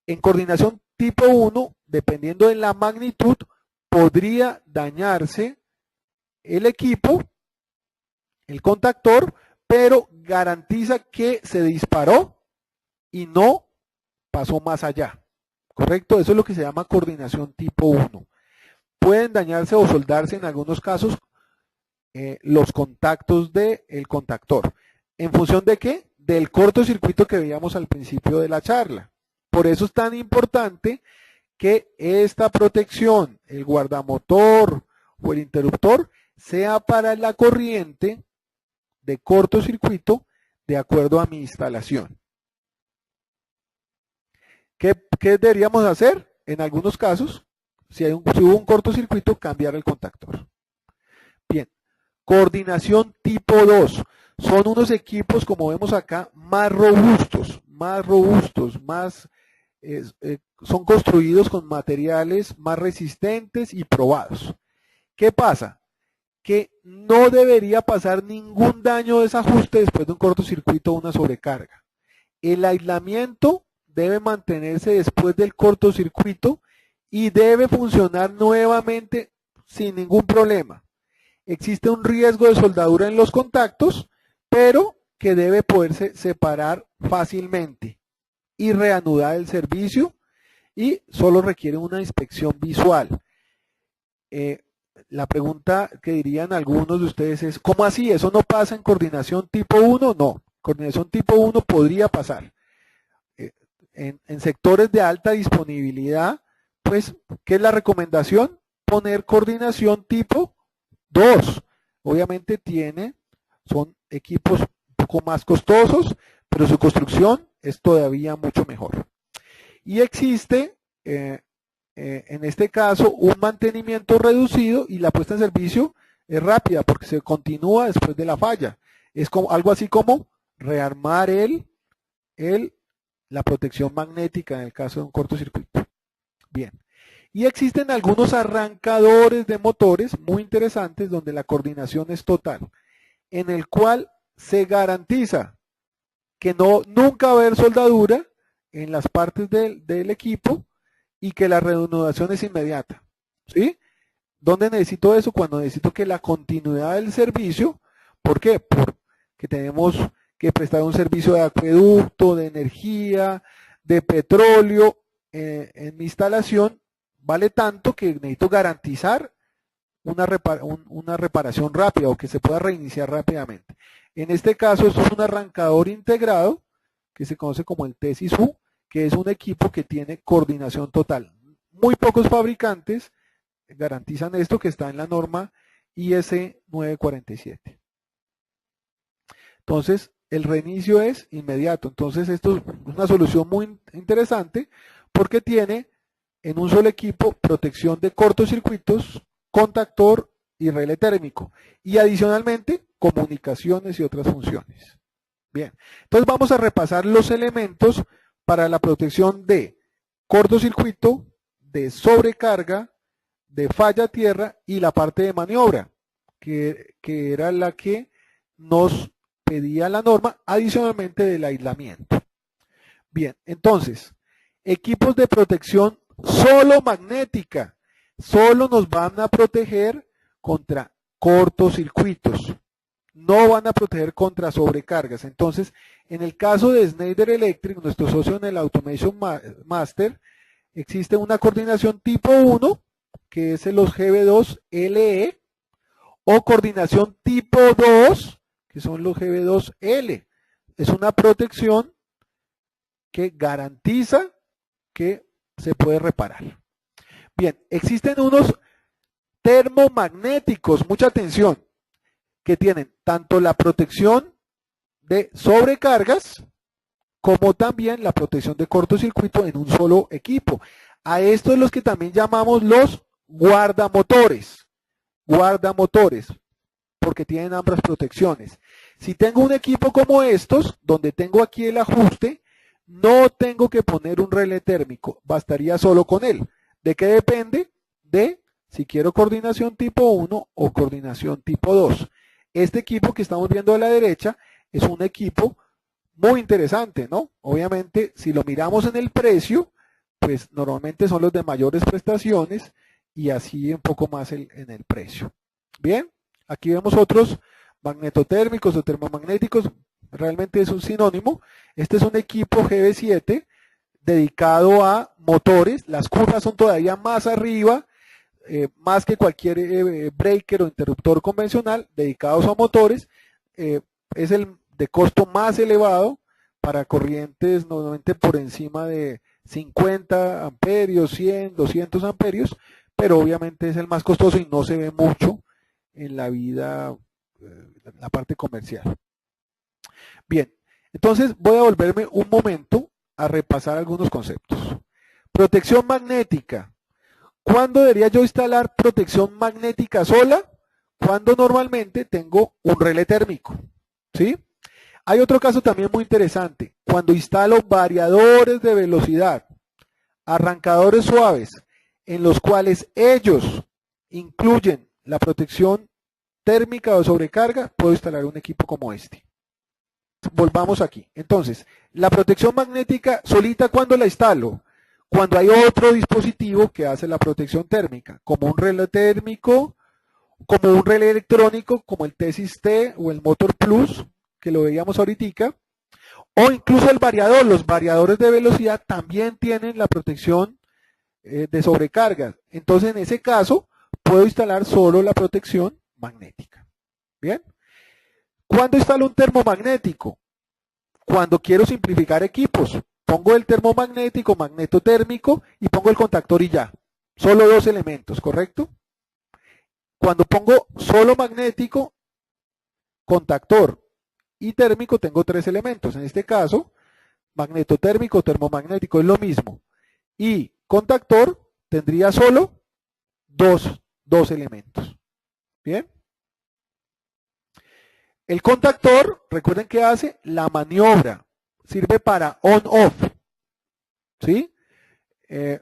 En coordinación tipo 1, dependiendo de la magnitud, podría dañarse el equipo, el contactor, pero garantiza que se disparó y no pasó más allá. ¿Correcto? Eso es lo que se llama coordinación tipo 1. Pueden dañarse o soldarse en algunos casos los contactos del contactor. ¿En función de qué? Del cortocircuito que veíamos al principio de la charla. Por eso es tan importante que esta protección, el guardamotor o el interruptor, sea para la corriente de cortocircuito de acuerdo a mi instalación. ¿Qué deberíamos hacer? En algunos casos, si hubo un cortocircuito, cambiar el contactor. Bien, coordinación tipo 2. Son unos equipos, como vemos acá, más robustos, son construidos con materiales más resistentes y probados. ¿Qué pasa? Que no debería pasar ningún daño o desajuste después de un cortocircuito o una sobrecarga. El aislamiento debe mantenerse después del cortocircuito y debe funcionar nuevamente sin ningún problema. Existe un riesgo de soldadura en los contactos, pero que debe poderse separar fácilmente y reanudar el servicio y solo requiere una inspección visual. La pregunta que dirían algunos de ustedes es, ¿cómo así? ¿Eso no pasa en coordinación tipo 1? No, coordinación tipo 1 podría pasar. En sectores de alta disponibilidad, pues, ¿qué es la recomendación? Poner coordinación tipo 2. Obviamente son equipos un poco más costosos, pero su construcción es todavía mucho mejor. Y existe, en este caso, un mantenimiento reducido y la puesta en servicio es rápida porque se continúa después de la falla. Es como, algo así como rearmar la protección magnética en el caso de un cortocircuito. Bien. Y existen algunos arrancadores de motores muy interesantes donde la coordinación es total, en el cual se garantiza que nunca va a haber soldadura en las partes del equipo y que la reanudación es inmediata. ¿Sí? ¿Dónde necesito eso? Cuando necesito que la continuidad del servicio, ¿por qué? Porque tenemos que prestar un servicio de acueducto, de energía, de petróleo en mi instalación, vale tanto que necesito garantizar una reparación rápida o que se pueda reiniciar rápidamente. En este caso, esto es un arrancador integrado que se conoce como el TESIS-U, que es un equipo que tiene coordinación total. Muy pocos fabricantes garantizan esto, que está en la norma IS 947. Entonces, el reinicio es inmediato. Entonces, esto es una solución muy interesante porque tiene en un solo equipo protección de cortocircuitos, contactor y relé térmico. Y adicionalmente, comunicaciones y otras funciones. Bien, entonces vamos a repasar los elementos para la protección de cortocircuito, de sobrecarga, de falla tierra y la parte de maniobra, que era la que nos pedía la norma, adicionalmente del aislamiento. Bien, entonces, equipos de protección solo magnética, solo nos van a proteger contra cortocircuitos, no van a proteger contra sobrecargas. Entonces, en el caso de Schneider Electric, nuestro socio en el Automation Master, existe una coordinación tipo 1, que es los GB2LE, o coordinación tipo 2, que son los GB2L. Es una protección que garantiza que se puede reparar. Bien, existen unos termomagnéticos, mucha atención, que tienen tanto la protección de sobrecargas como también la protección de cortocircuito en un solo equipo. A estos es los que también llamamos los guardamotores, porque tienen ambas protecciones. Si tengo un equipo como estos, donde tengo aquí el ajuste, no tengo que poner un relé térmico, bastaría solo con él. ¿De qué depende? De si quiero coordinación tipo 1 o coordinación tipo 2. Este equipo que estamos viendo a la derecha es un equipo muy interesante, ¿no? Obviamente, si lo miramos en el precio, pues normalmente son los de mayores prestaciones y así un poco más en el precio. Bien, aquí vemos otros magnetotérmicos o termomagnéticos, realmente es un sinónimo. Este es un equipo GB7 dedicado a motores, las curvas son todavía más arriba, más que cualquier breaker o interruptor convencional, dedicados a motores, es el de costo más elevado para corrientes normalmente por encima de 50 amperios, 100, 200 amperios, pero obviamente es el más costoso y no se ve mucho en la vida, la parte comercial. Bien, entonces voy a volverme un momento a repasar algunos conceptos. Protección magnética. ¿Cuándo debería yo instalar protección magnética sola? Cuando normalmente tengo un relé térmico. ¿Sí? Hay otro caso también muy interesante. Cuando instalo variadores de velocidad, arrancadores suaves, en los cuales ellos incluyen la protección térmica o sobrecarga, puedo instalar un equipo como este. Volvamos aquí. Entonces, la protección magnética solita, ¿cuándo la instalo? Cuando hay otro dispositivo que hace la protección térmica, como un relé térmico, como un relé electrónico, como el TESIS-T o el Motor Plus, que lo veíamos ahorita, o incluso el variador. Los variadores de velocidad también tienen la protección de sobrecarga. Entonces, en ese caso, puedo instalar solo la protección magnética. ¿Bien? ¿Cuándo instalo un termomagnético? Cuando quiero simplificar equipos. Pongo el termomagnético, magnetotérmico y pongo el contactor y ya. Solo dos elementos, ¿correcto? Cuando pongo solo magnético, contactor y térmico, tengo tres elementos. En este caso, magnetotérmico, termomagnético, es lo mismo. y contactor tendría solo dos elementos. Bien. El contactor, recuerden que hace la maniobra, sirve para on-off, ¿sí?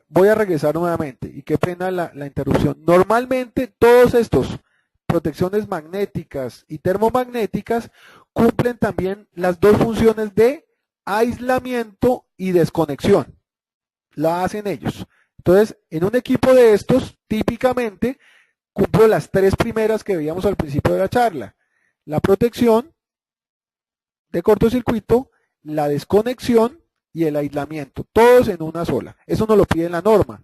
Voy a regresar nuevamente y qué pena la interrupción. Normalmente todos estos protecciones magnéticas y termomagnéticas cumplen también las dos funciones de aislamiento y desconexión. La hacen ellos. Entonces, en un equipo de estos, típicamente cumplo las tres primeras que veíamos al principio de la charla. La protección de cortocircuito, la desconexión y el aislamiento, todos en una sola. Eso nos lo pide la norma.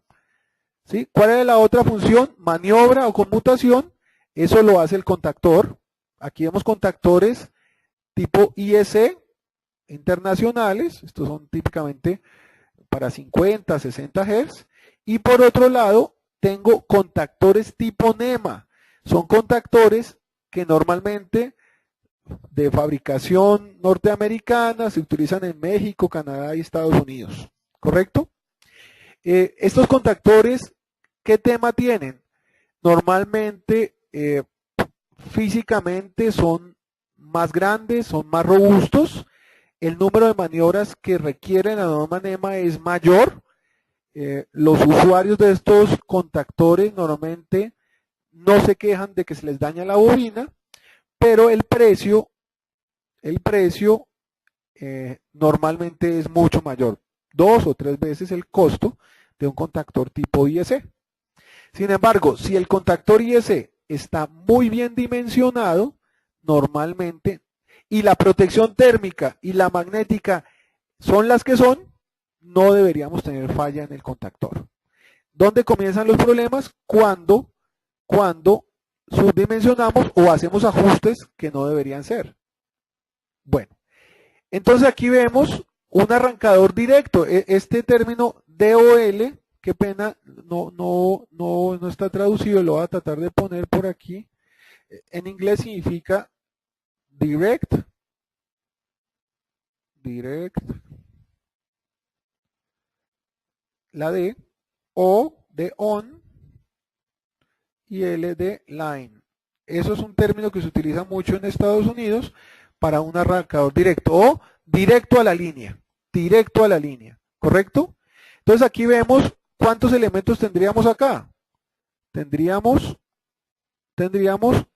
¿Sí? ¿Cuál es la otra función? Maniobra o conmutación. Eso lo hace el contactor. Aquí vemos contactores tipo IEC internacionales. Estos son típicamente para 50, 60 Hz. Y por otro lado, tengo contactores tipo NEMA. Son contactores que normalmente de fabricación norteamericana se utilizan en México, Canadá y Estados Unidos. ¿Correcto? Estos contactores, ¿qué tema tienen? Normalmente, físicamente son más grandes, son más robustos. El número de maniobras que requieren la norma NEMA es mayor. Los usuarios de estos contactores normalmente no se quejan de que se les daña la bobina, pero el precio normalmente es mucho mayor, 2 o 3 veces el costo de un contactor tipo IEC. Sin embargo, si el contactor IEC está muy bien dimensionado, normalmente, y la protección térmica y la magnética son las que son, no deberíamos tener falla en el contactor. ¿Dónde comienzan los problemas? Cuando subdimensionamos o hacemos ajustes que no deberían ser. Bueno, entonces aquí vemos un arrancador directo. Este término DOL, qué pena, no está traducido, lo voy a tratar de poner por aquí. En inglés significa direct, la D, O de on y L de line. Eso es un término que se utiliza mucho en Estados Unidos para un arrancador directo o directo a la línea, ¿correcto? Entonces aquí vemos cuántos elementos tendríamos acá. Tendríamos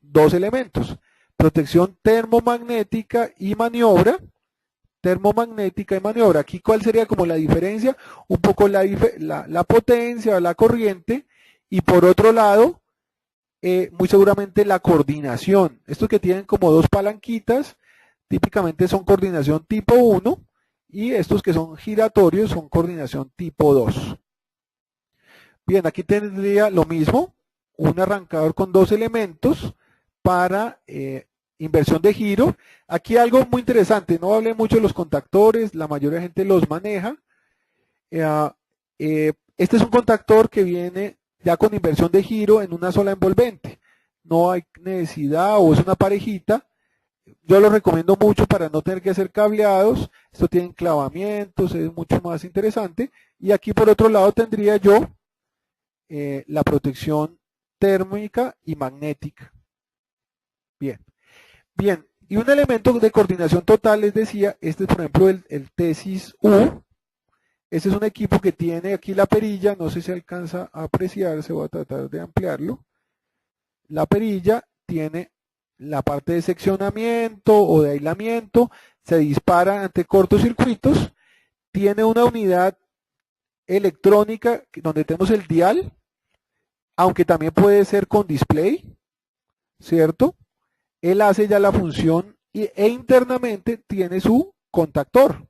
dos elementos, protección termomagnética y maniobra. Aquí, ¿cuál sería como la diferencia? Un poco la potencia, la corriente, y por otro lado, muy seguramente la coordinación. Estos que tienen como dos palanquitas, típicamente son coordinación tipo 1, y estos que son giratorios son coordinación tipo 2. Bien, aquí tendría lo mismo, un arrancador con dos elementos para inversión de giro. Aquí algo muy interesante, no hablé mucho de los contactores, la mayoría de gente los maneja. Este es un contactor que viene ya con inversión de giro en una sola envolvente. No hay necesidad, o es una parejita. Yo lo recomiendo mucho para no tener que hacer cableados. Esto tiene enclavamientos, es mucho más interesante. Y aquí por otro lado tendría yo la protección térmica y magnética. Bien. Bien, y un elemento de coordinación total, les decía, este es por ejemplo el Tesis U. Este es un equipo que tiene aquí la perilla, no sé si alcanza a apreciarse, voy a tratar de ampliarlo. La perilla tiene la parte de seccionamiento o de aislamiento, se dispara ante cortocircuitos, tiene una unidad electrónica donde tenemos el dial, aunque también puede ser con display, ¿cierto? Él hace ya la función e internamente tiene su contactor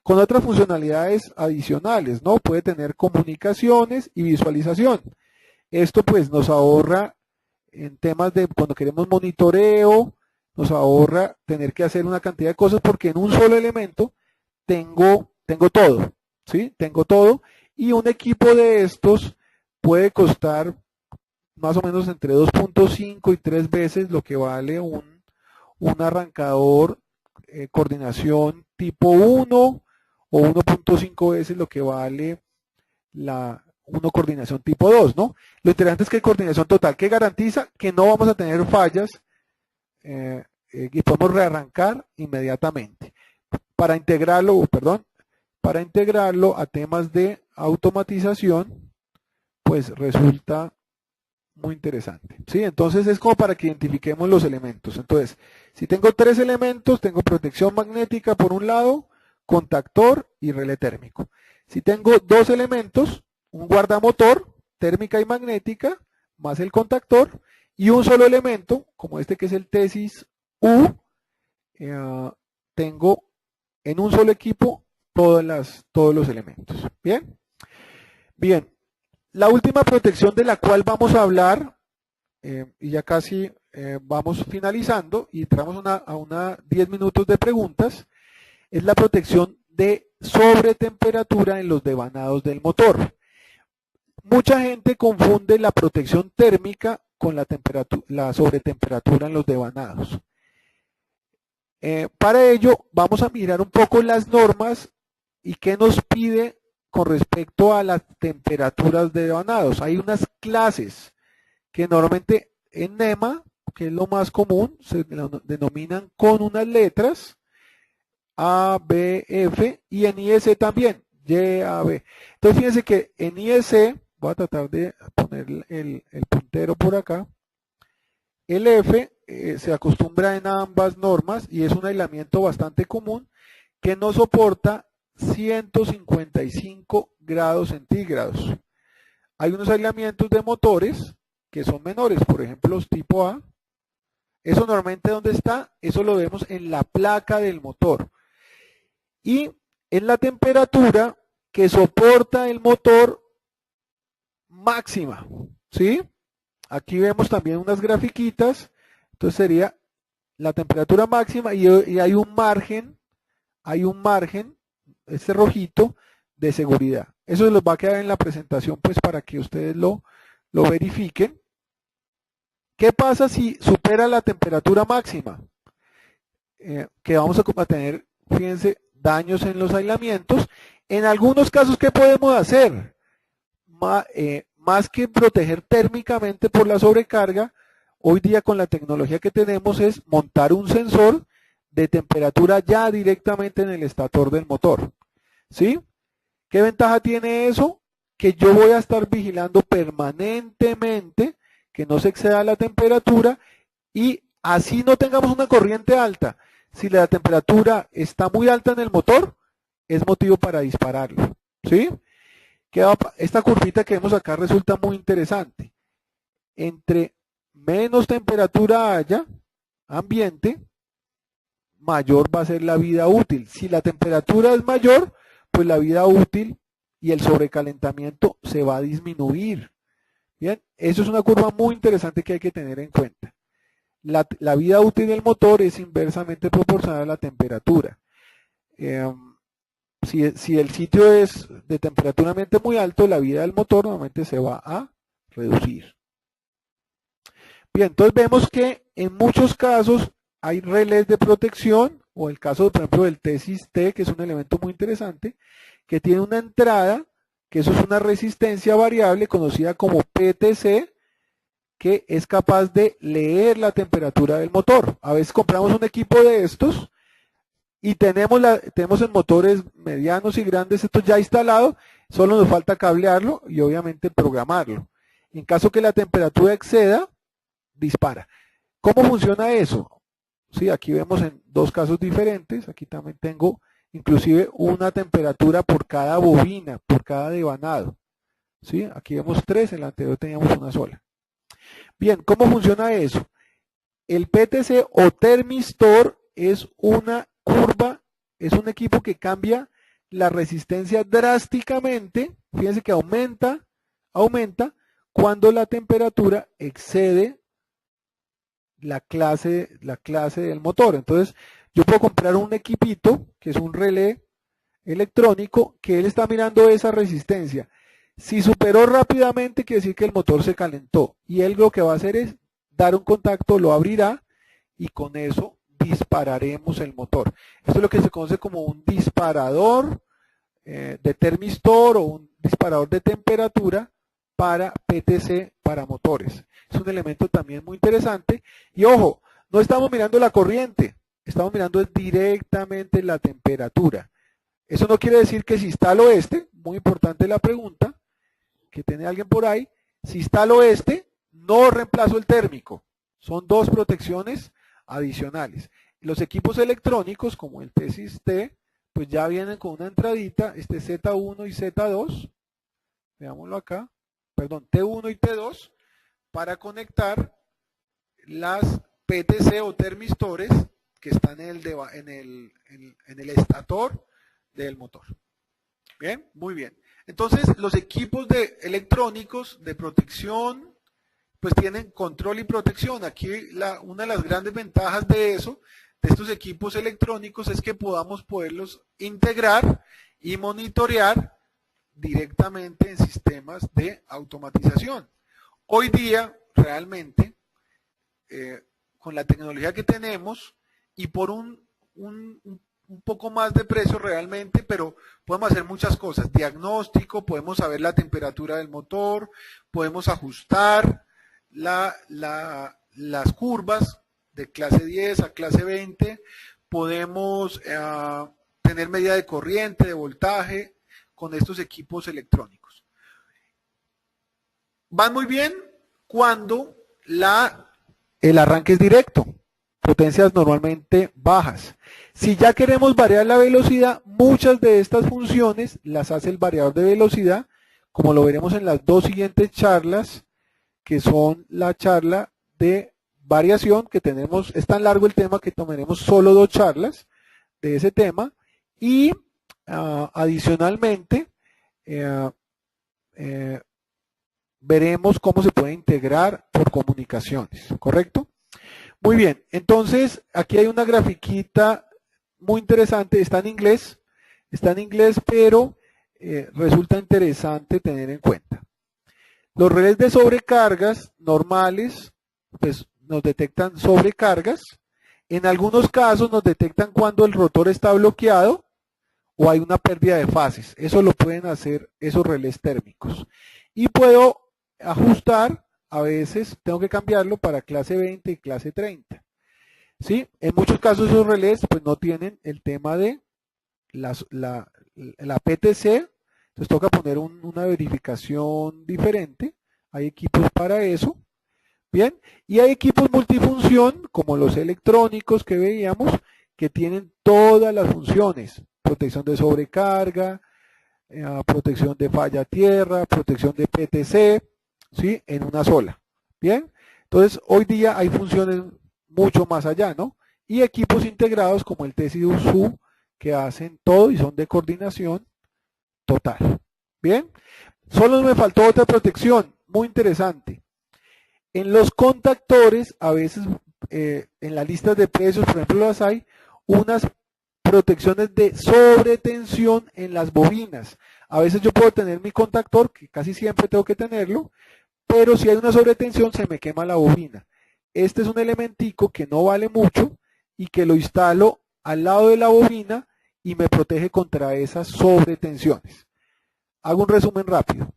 con otras funcionalidades adicionales, ¿no? Puede tener comunicaciones y visualización. Esto pues nos ahorra en temas de cuando queremos monitoreo, nos ahorra tener que hacer una cantidad de cosas porque en un solo elemento tengo todo, ¿sí? Tengo todo, y un equipo de estos puede costar más o menos entre 2.5 y 3 veces lo que vale un arrancador coordinación tipo 1 o 1.5 veces lo que vale uno coordinación tipo 2, ¿no? Lo interesante es que hay coordinación total, que garantiza que no vamos a tener fallas y podemos rearrancar inmediatamente. Para integrarlo a temas de automatización, pues resulta muy interesante, ¿sí? Entonces es como para que identifiquemos los elementos. Entonces, si tengo 3 elementos, tengo protección magnética por un lado, contactor y relé térmico. Si tengo 2 elementos, un guardamotor, térmica y magnética, más el contactor, y un solo elemento, como este que es el tesis U, tengo en un solo equipo todos los elementos. ¿Bien? Bien. La última protección de la cual vamos a hablar, y ya casi vamos finalizando, y entramos a 10 minutos de preguntas, es la protección de sobretemperatura en los devanados del motor. Mucha gente confunde la protección térmica con la sobretemperatura en los devanados. Para ello, vamos a mirar un poco las normas y qué nos pide con respecto a las temperaturas de devanados. Hay unas clases que normalmente en NEMA, que es lo más común, se denominan con unas letras A, B, F, y en IEC también, Y, A, B. Entonces fíjense que en IEC, voy a tratar de poner el puntero por acá, el F se acostumbra en ambas normas y es un aislamiento bastante común que no soporta 155 grados centígrados. Hay unos aislamientos de motores que son menores, por ejemplo los tipo A. Eso normalmente ¿dónde está? Eso lo vemos en la placa del motor. Y en la temperatura que soporta el motor máxima, ¿sí? Aquí vemos también unas grafiquitas, entonces sería la temperatura máxima y hay un margen, este rojito, de seguridad. Eso les va a quedar en la presentación pues para que ustedes lo verifiquen. ¿Qué pasa si supera la temperatura máxima? Que vamos a tener, fíjense, daños en los aislamientos. En algunos casos, ¿qué podemos hacer? Más que proteger térmicamente por la sobrecarga, hoy día con la tecnología que tenemos es montar un sensor de temperatura ya directamente en el estator del motor. ¿Sí? ¿Qué ventaja tiene eso? Que yo voy a estar vigilando permanentemente que no se exceda la temperatura y así no tengamos una corriente alta. Si la temperatura está muy alta en el motor, es motivo para dispararlo. ¿Sí? Esta curvita que vemos acá resulta muy interesante. Entre menos temperatura haya ambiente, mayor va a ser la vida útil. Si la temperatura es mayor, pues la vida útil y el sobrecalentamiento se va a disminuir. Bien, eso es una curva muy interesante que hay que tener en cuenta. La vida útil del motor es inversamente proporcional a la temperatura. Si el sitio es de temperatura ambiente muy alto, la vida del motor normalmente se va a reducir. Bien, entonces vemos que en muchos casos hay relés de protección, o el caso, por ejemplo, del tesis T, que es un elemento muy interesante, que tiene una entrada, que eso es una resistencia variable conocida como PTC, que es capaz de leer la temperatura del motor. A veces compramos un equipo de estos y tenemos en motores medianos y grandes esto ya instalado, solo nos falta cablearlo y obviamente programarlo. En caso que la temperatura exceda, dispara. ¿Cómo funciona eso? Sí, aquí vemos en dos casos diferentes, aquí también tengo inclusive una temperatura por cada bobina, por cada devanado. ¿Sí? Aquí vemos 3, en el anterior teníamos una sola. Bien, ¿cómo funciona eso? El PTC o termistor es una curva, es un equipo que cambia la resistencia drásticamente, fíjense que aumenta cuando la temperatura excede la clase del motor. Entonces, yo puedo comprar un equipito, que es un relé electrónico, que él está mirando esa resistencia. Si superó rápidamente, quiere decir que el motor se calentó. Y él lo que va a hacer es dar un contacto, lo abrirá, y con eso dispararemos el motor. Esto es lo que se conoce como un disparador de termistor o un disparador de temperatura para PTC para motores. Es un elemento también muy interesante. Y ojo, no estamos mirando la corriente, estamos mirando directamente la temperatura. Eso no quiere decir que si instalo muy importante la pregunta que tiene alguien por ahí, si instalo no reemplazo el térmico. Son dos protecciones adicionales. Los equipos electrónicos, como el T-Sys-T, pues ya vienen con una entradita, Z1 y Z2, veámoslo acá, perdón, T1 y T2, para conectar las PTC o termistores que están en el estator del motor. Bien, muy bien. Entonces, los equipos electrónicos de protección, pues tienen control y protección. Aquí una de las grandes ventajas de estos equipos electrónicos, es que podamos poderlos integrar y monitorear directamente en sistemas de automatización. Hoy día, realmente, con la tecnología que tenemos y por un poco más de precio realmente, pero podemos hacer muchas cosas. Diagnóstico, podemos saber la temperatura del motor, podemos ajustar las curvas de clase 10 a clase 20, podemos tener medida de corriente, de voltaje con estos equipos electrónicos. Van muy bien cuando el arranque es directo, potencias normalmente bajas. Si ya queremos variar la velocidad, muchas de estas funciones las hace el variador de velocidad, como lo veremos en las dos siguientes charlas, que son la charla de variación, que tenemos, es tan largo el tema que tomaremos solo 2 charlas de ese tema, y adicionalmente veremos cómo se puede integrar por comunicaciones, ¿correcto? Muy bien, entonces aquí hay una grafiquita muy interesante, está en inglés, pero resulta interesante tener en cuenta. Los relés de sobrecargas normales, pues nos detectan sobrecargas. En algunos casos nos detectan cuando el rotor está bloqueado o hay una pérdida de fases. Eso lo pueden hacer esos relés térmicos. Y puedo ajustar, a veces tengo que cambiarlo para clase 20 y clase 30. ¿Sí? En muchos casos esos relés pues no tienen el tema de la PTC, entonces toca poner una verificación diferente. Hay equipos para eso. Bien, y hay equipos multifunción, como los electrónicos que veíamos, que tienen todas las funciones. Protección de sobrecarga, protección de falla tierra, protección de PTC, ¿sí? En una sola. Bien, entonces hoy día hay funciones mucho más allá, ¿no? Y equipos integrados como el T-Sys-U, que hacen todo y son de coordinación total. Bien, solo me faltó otra protección muy interesante. En los contactores, a veces en las listas de precios, por ejemplo, las hay unas protecciones de sobretensión en las bobinas. A veces yo puedo tener mi contactor, que casi siempre tengo que tenerlo, pero si hay una sobretensión se me quema la bobina. Este es un elementico que no vale mucho y que lo instalo al lado de la bobina y me protege contra esas sobretensiones. Hago un resumen rápido,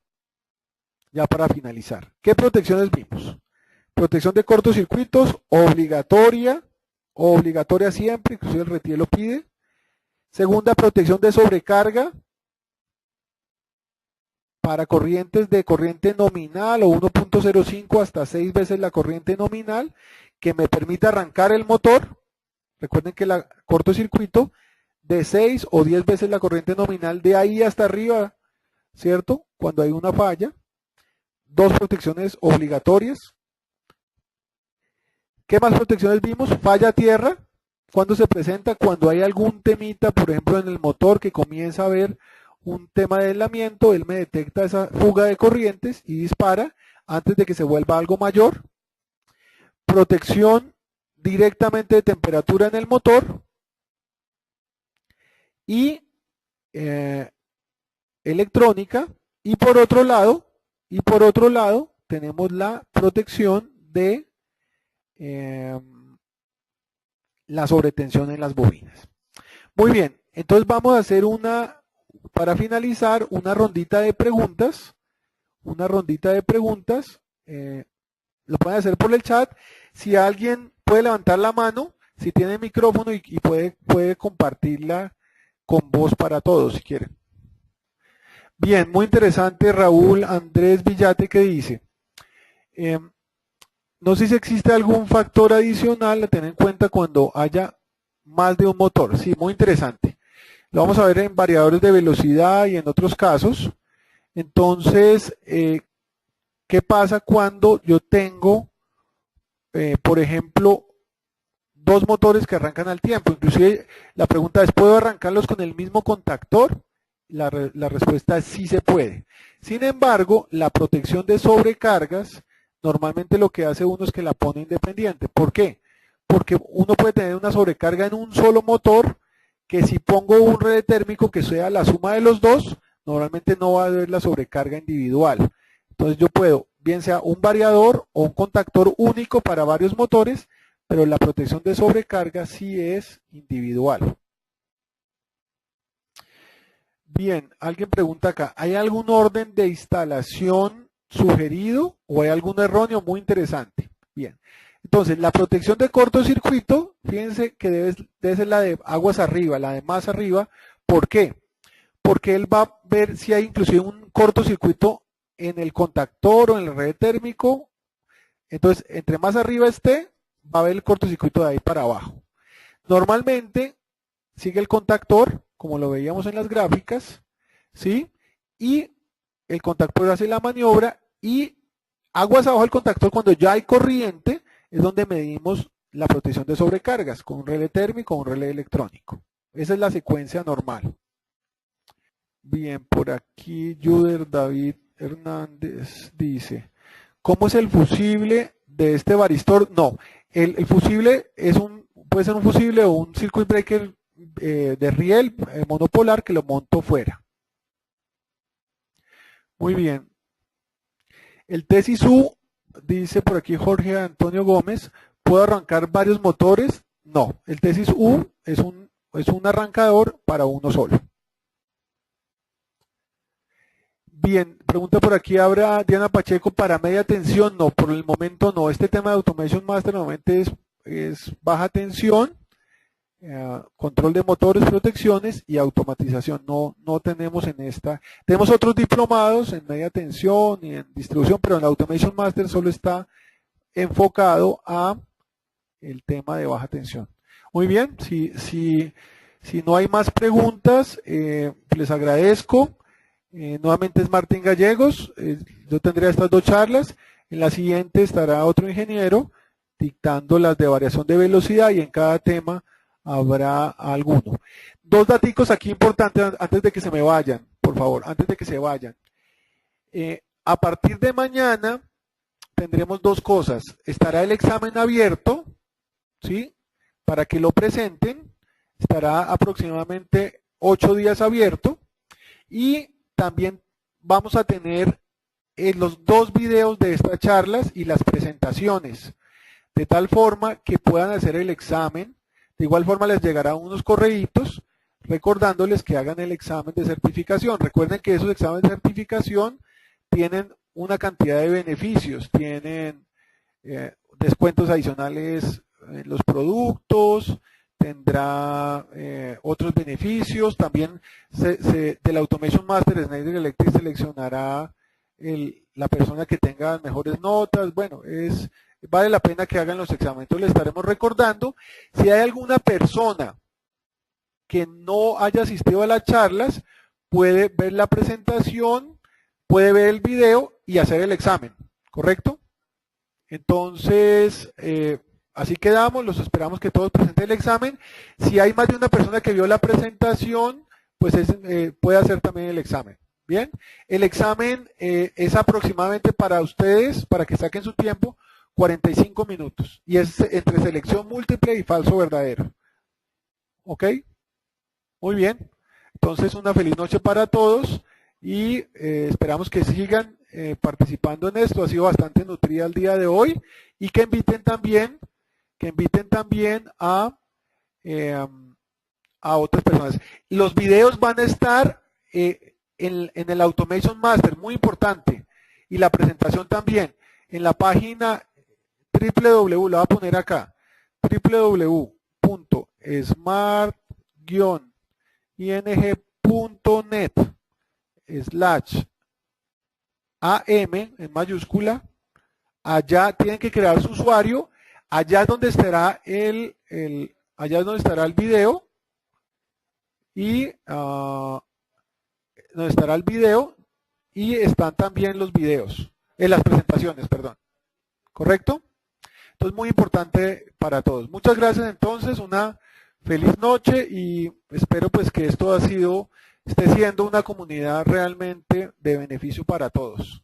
ya para finalizar. ¿Qué protecciones vimos? Protección de cortocircuitos, obligatoria siempre, inclusive el RETIE lo pide. Segunda, protección de sobrecarga para corrientes de corriente nominal o 1.05 hasta 6 veces la corriente nominal, que me permite arrancar el motor. Recuerden que el cortocircuito de 6 o 10 veces la corriente nominal de ahí hasta arriba, ¿cierto? Cuando hay una falla. Dos protecciones obligatorias. ¿Qué más protecciones vimos? Falla tierra. ¿Cuándo se presenta? Cuando hay algún temita, por ejemplo, en el motor, que comienza a haber un tema de aislamiento, él me detecta esa fuga de corrientes y dispara antes de que se vuelva algo mayor. Protección directamente de temperatura en el motor. Y electrónica. Y por otro lado, tenemos la protección de la sobretensión en las bobinas. Muy bien, entonces vamos a hacer una para finalizar, una rondita de preguntas. Lo pueden hacer por el chat. Si alguien puede levantar la mano, si tiene micrófono y puede compartirla con voz para todos, si quieren. Bien, muy interesante, Raúl Andrés Villate, que dice, no sé si existe algún factor adicional a tener en cuenta cuando haya más de un motor. Sí, muy interesante. Lo vamos a ver en variadores de velocidad y en otros casos. Entonces, ¿qué pasa cuando yo tengo, por ejemplo, dos motores que arrancan al tiempo? Inclusive la pregunta es, ¿puedo arrancarlos con el mismo contactor? La respuesta es sí se puede. Sin embargo, la protección de sobrecargas, normalmente lo que hace uno es que la pone independiente. ¿Por qué? Porque uno puede tener una sobrecarga en un solo motor, que si pongo un relé térmico que sea la suma de los dos, normalmente no va a haber la sobrecarga individual. Entonces yo puedo, bien sea un variador o un contactor único para varios motores, pero la protección de sobrecarga sí es individual. Bien, alguien pregunta acá, ¿hay algún orden de instalación sugerido o hay algún erróneo? Muy interesante. Bien, entonces la protección de cortocircuito, fíjense que debe ser la de aguas arriba, la de más arriba. ¿Por qué? Porque él va a ver si hay inclusive un cortocircuito en el contactor o en el relé térmico. Entonces, entre más arriba esté, va a haber el cortocircuito de ahí para abajo. Normalmente sigue el contactor, como lo veíamos en las gráficas, ¿sí? Y el contactor hace la maniobra y aguas abajo del contactor, cuando ya hay corriente, es donde medimos la protección de sobrecargas, con un relé térmico o un relé electrónico. Esa es la secuencia normal. Bien, por aquí Juder David Hernández dice, ¿cómo es el fusible de este varistor? No, el fusible puede ser un fusible o un circuit breaker de riel monopolar que lo monto fuera. Muy bien. El tesis U, dice por aquí Jorge Antonio Gómez, ¿puedo arrancar varios motores? No, el tesis U es un arrancador para uno solo. Bien, pregunta por aquí ahora Diana Pacheco, ¿para media tensión? No, por el momento no. Este tema de Automation Master normalmente es baja tensión, control de motores, protecciones y automatización. No tenemos en esta. Tenemos otros diplomados en media tensión y en distribución, pero en Automation Master solo está enfocado a el tema de baja tensión. Muy bien, si no hay más preguntas, les agradezco. Nuevamente es Martín Gallegos. Yo tendría estas dos charlas. En la siguiente estará otro ingeniero dictando las de variación de velocidad y en cada tema habrá alguno. Dos daticos aquí importantes antes de que se me vayan, por favor, antes de que se vayan. A partir de mañana tendremos dos cosas. Estará el examen abierto, ¿sí? Para que lo presenten. Estará aproximadamente 8 días abierto. Y también vamos a tener los dos videos de estas charlas y las presentaciones, de tal forma que puedan hacer el examen. De igual forma les llegarán unos correitos recordándoles que hagan el examen de certificación. Recuerden que esos exámenes de certificación tienen una cantidad de beneficios, tienen descuentos adicionales en los productos, tendrá otros beneficios. También del Automation Master, Schneider Electric seleccionará la persona que tenga mejores notas. Bueno, vale la pena que hagan los exámenes. Entonces les estaremos recordando. Si hay alguna persona que no haya asistido a las charlas, puede ver la presentación, puede ver el video y hacer el examen, ¿correcto? Entonces, así quedamos, los esperamos que todos presenten el examen. Si hay más de una persona que vio la presentación, pues puede hacer también el examen. Bien, el examen es aproximadamente para ustedes, para que saquen su tiempo, 45 minutos. Y es entre selección múltiple y falso verdadero. ¿Ok? Muy bien. Entonces, una feliz noche para todos y esperamos que sigan participando en esto. Ha sido bastante nutrida el día de hoy y que inviten también a otras personas. Los videos van a estar en el Automation Master, muy importante, y la presentación también, en la página www, la voy a poner acá, www.smart-ing.net/am en mayúscula. Allá tienen que crear su usuario, allá es donde estará allá es donde estará el video y donde estará el video y están también los videos, en las presentaciones, perdón. ¿Correcto? Entonces, muy importante para todos. Muchas gracias entonces, una feliz noche y espero pues que esto esté siendo una comunidad realmente de beneficio para todos.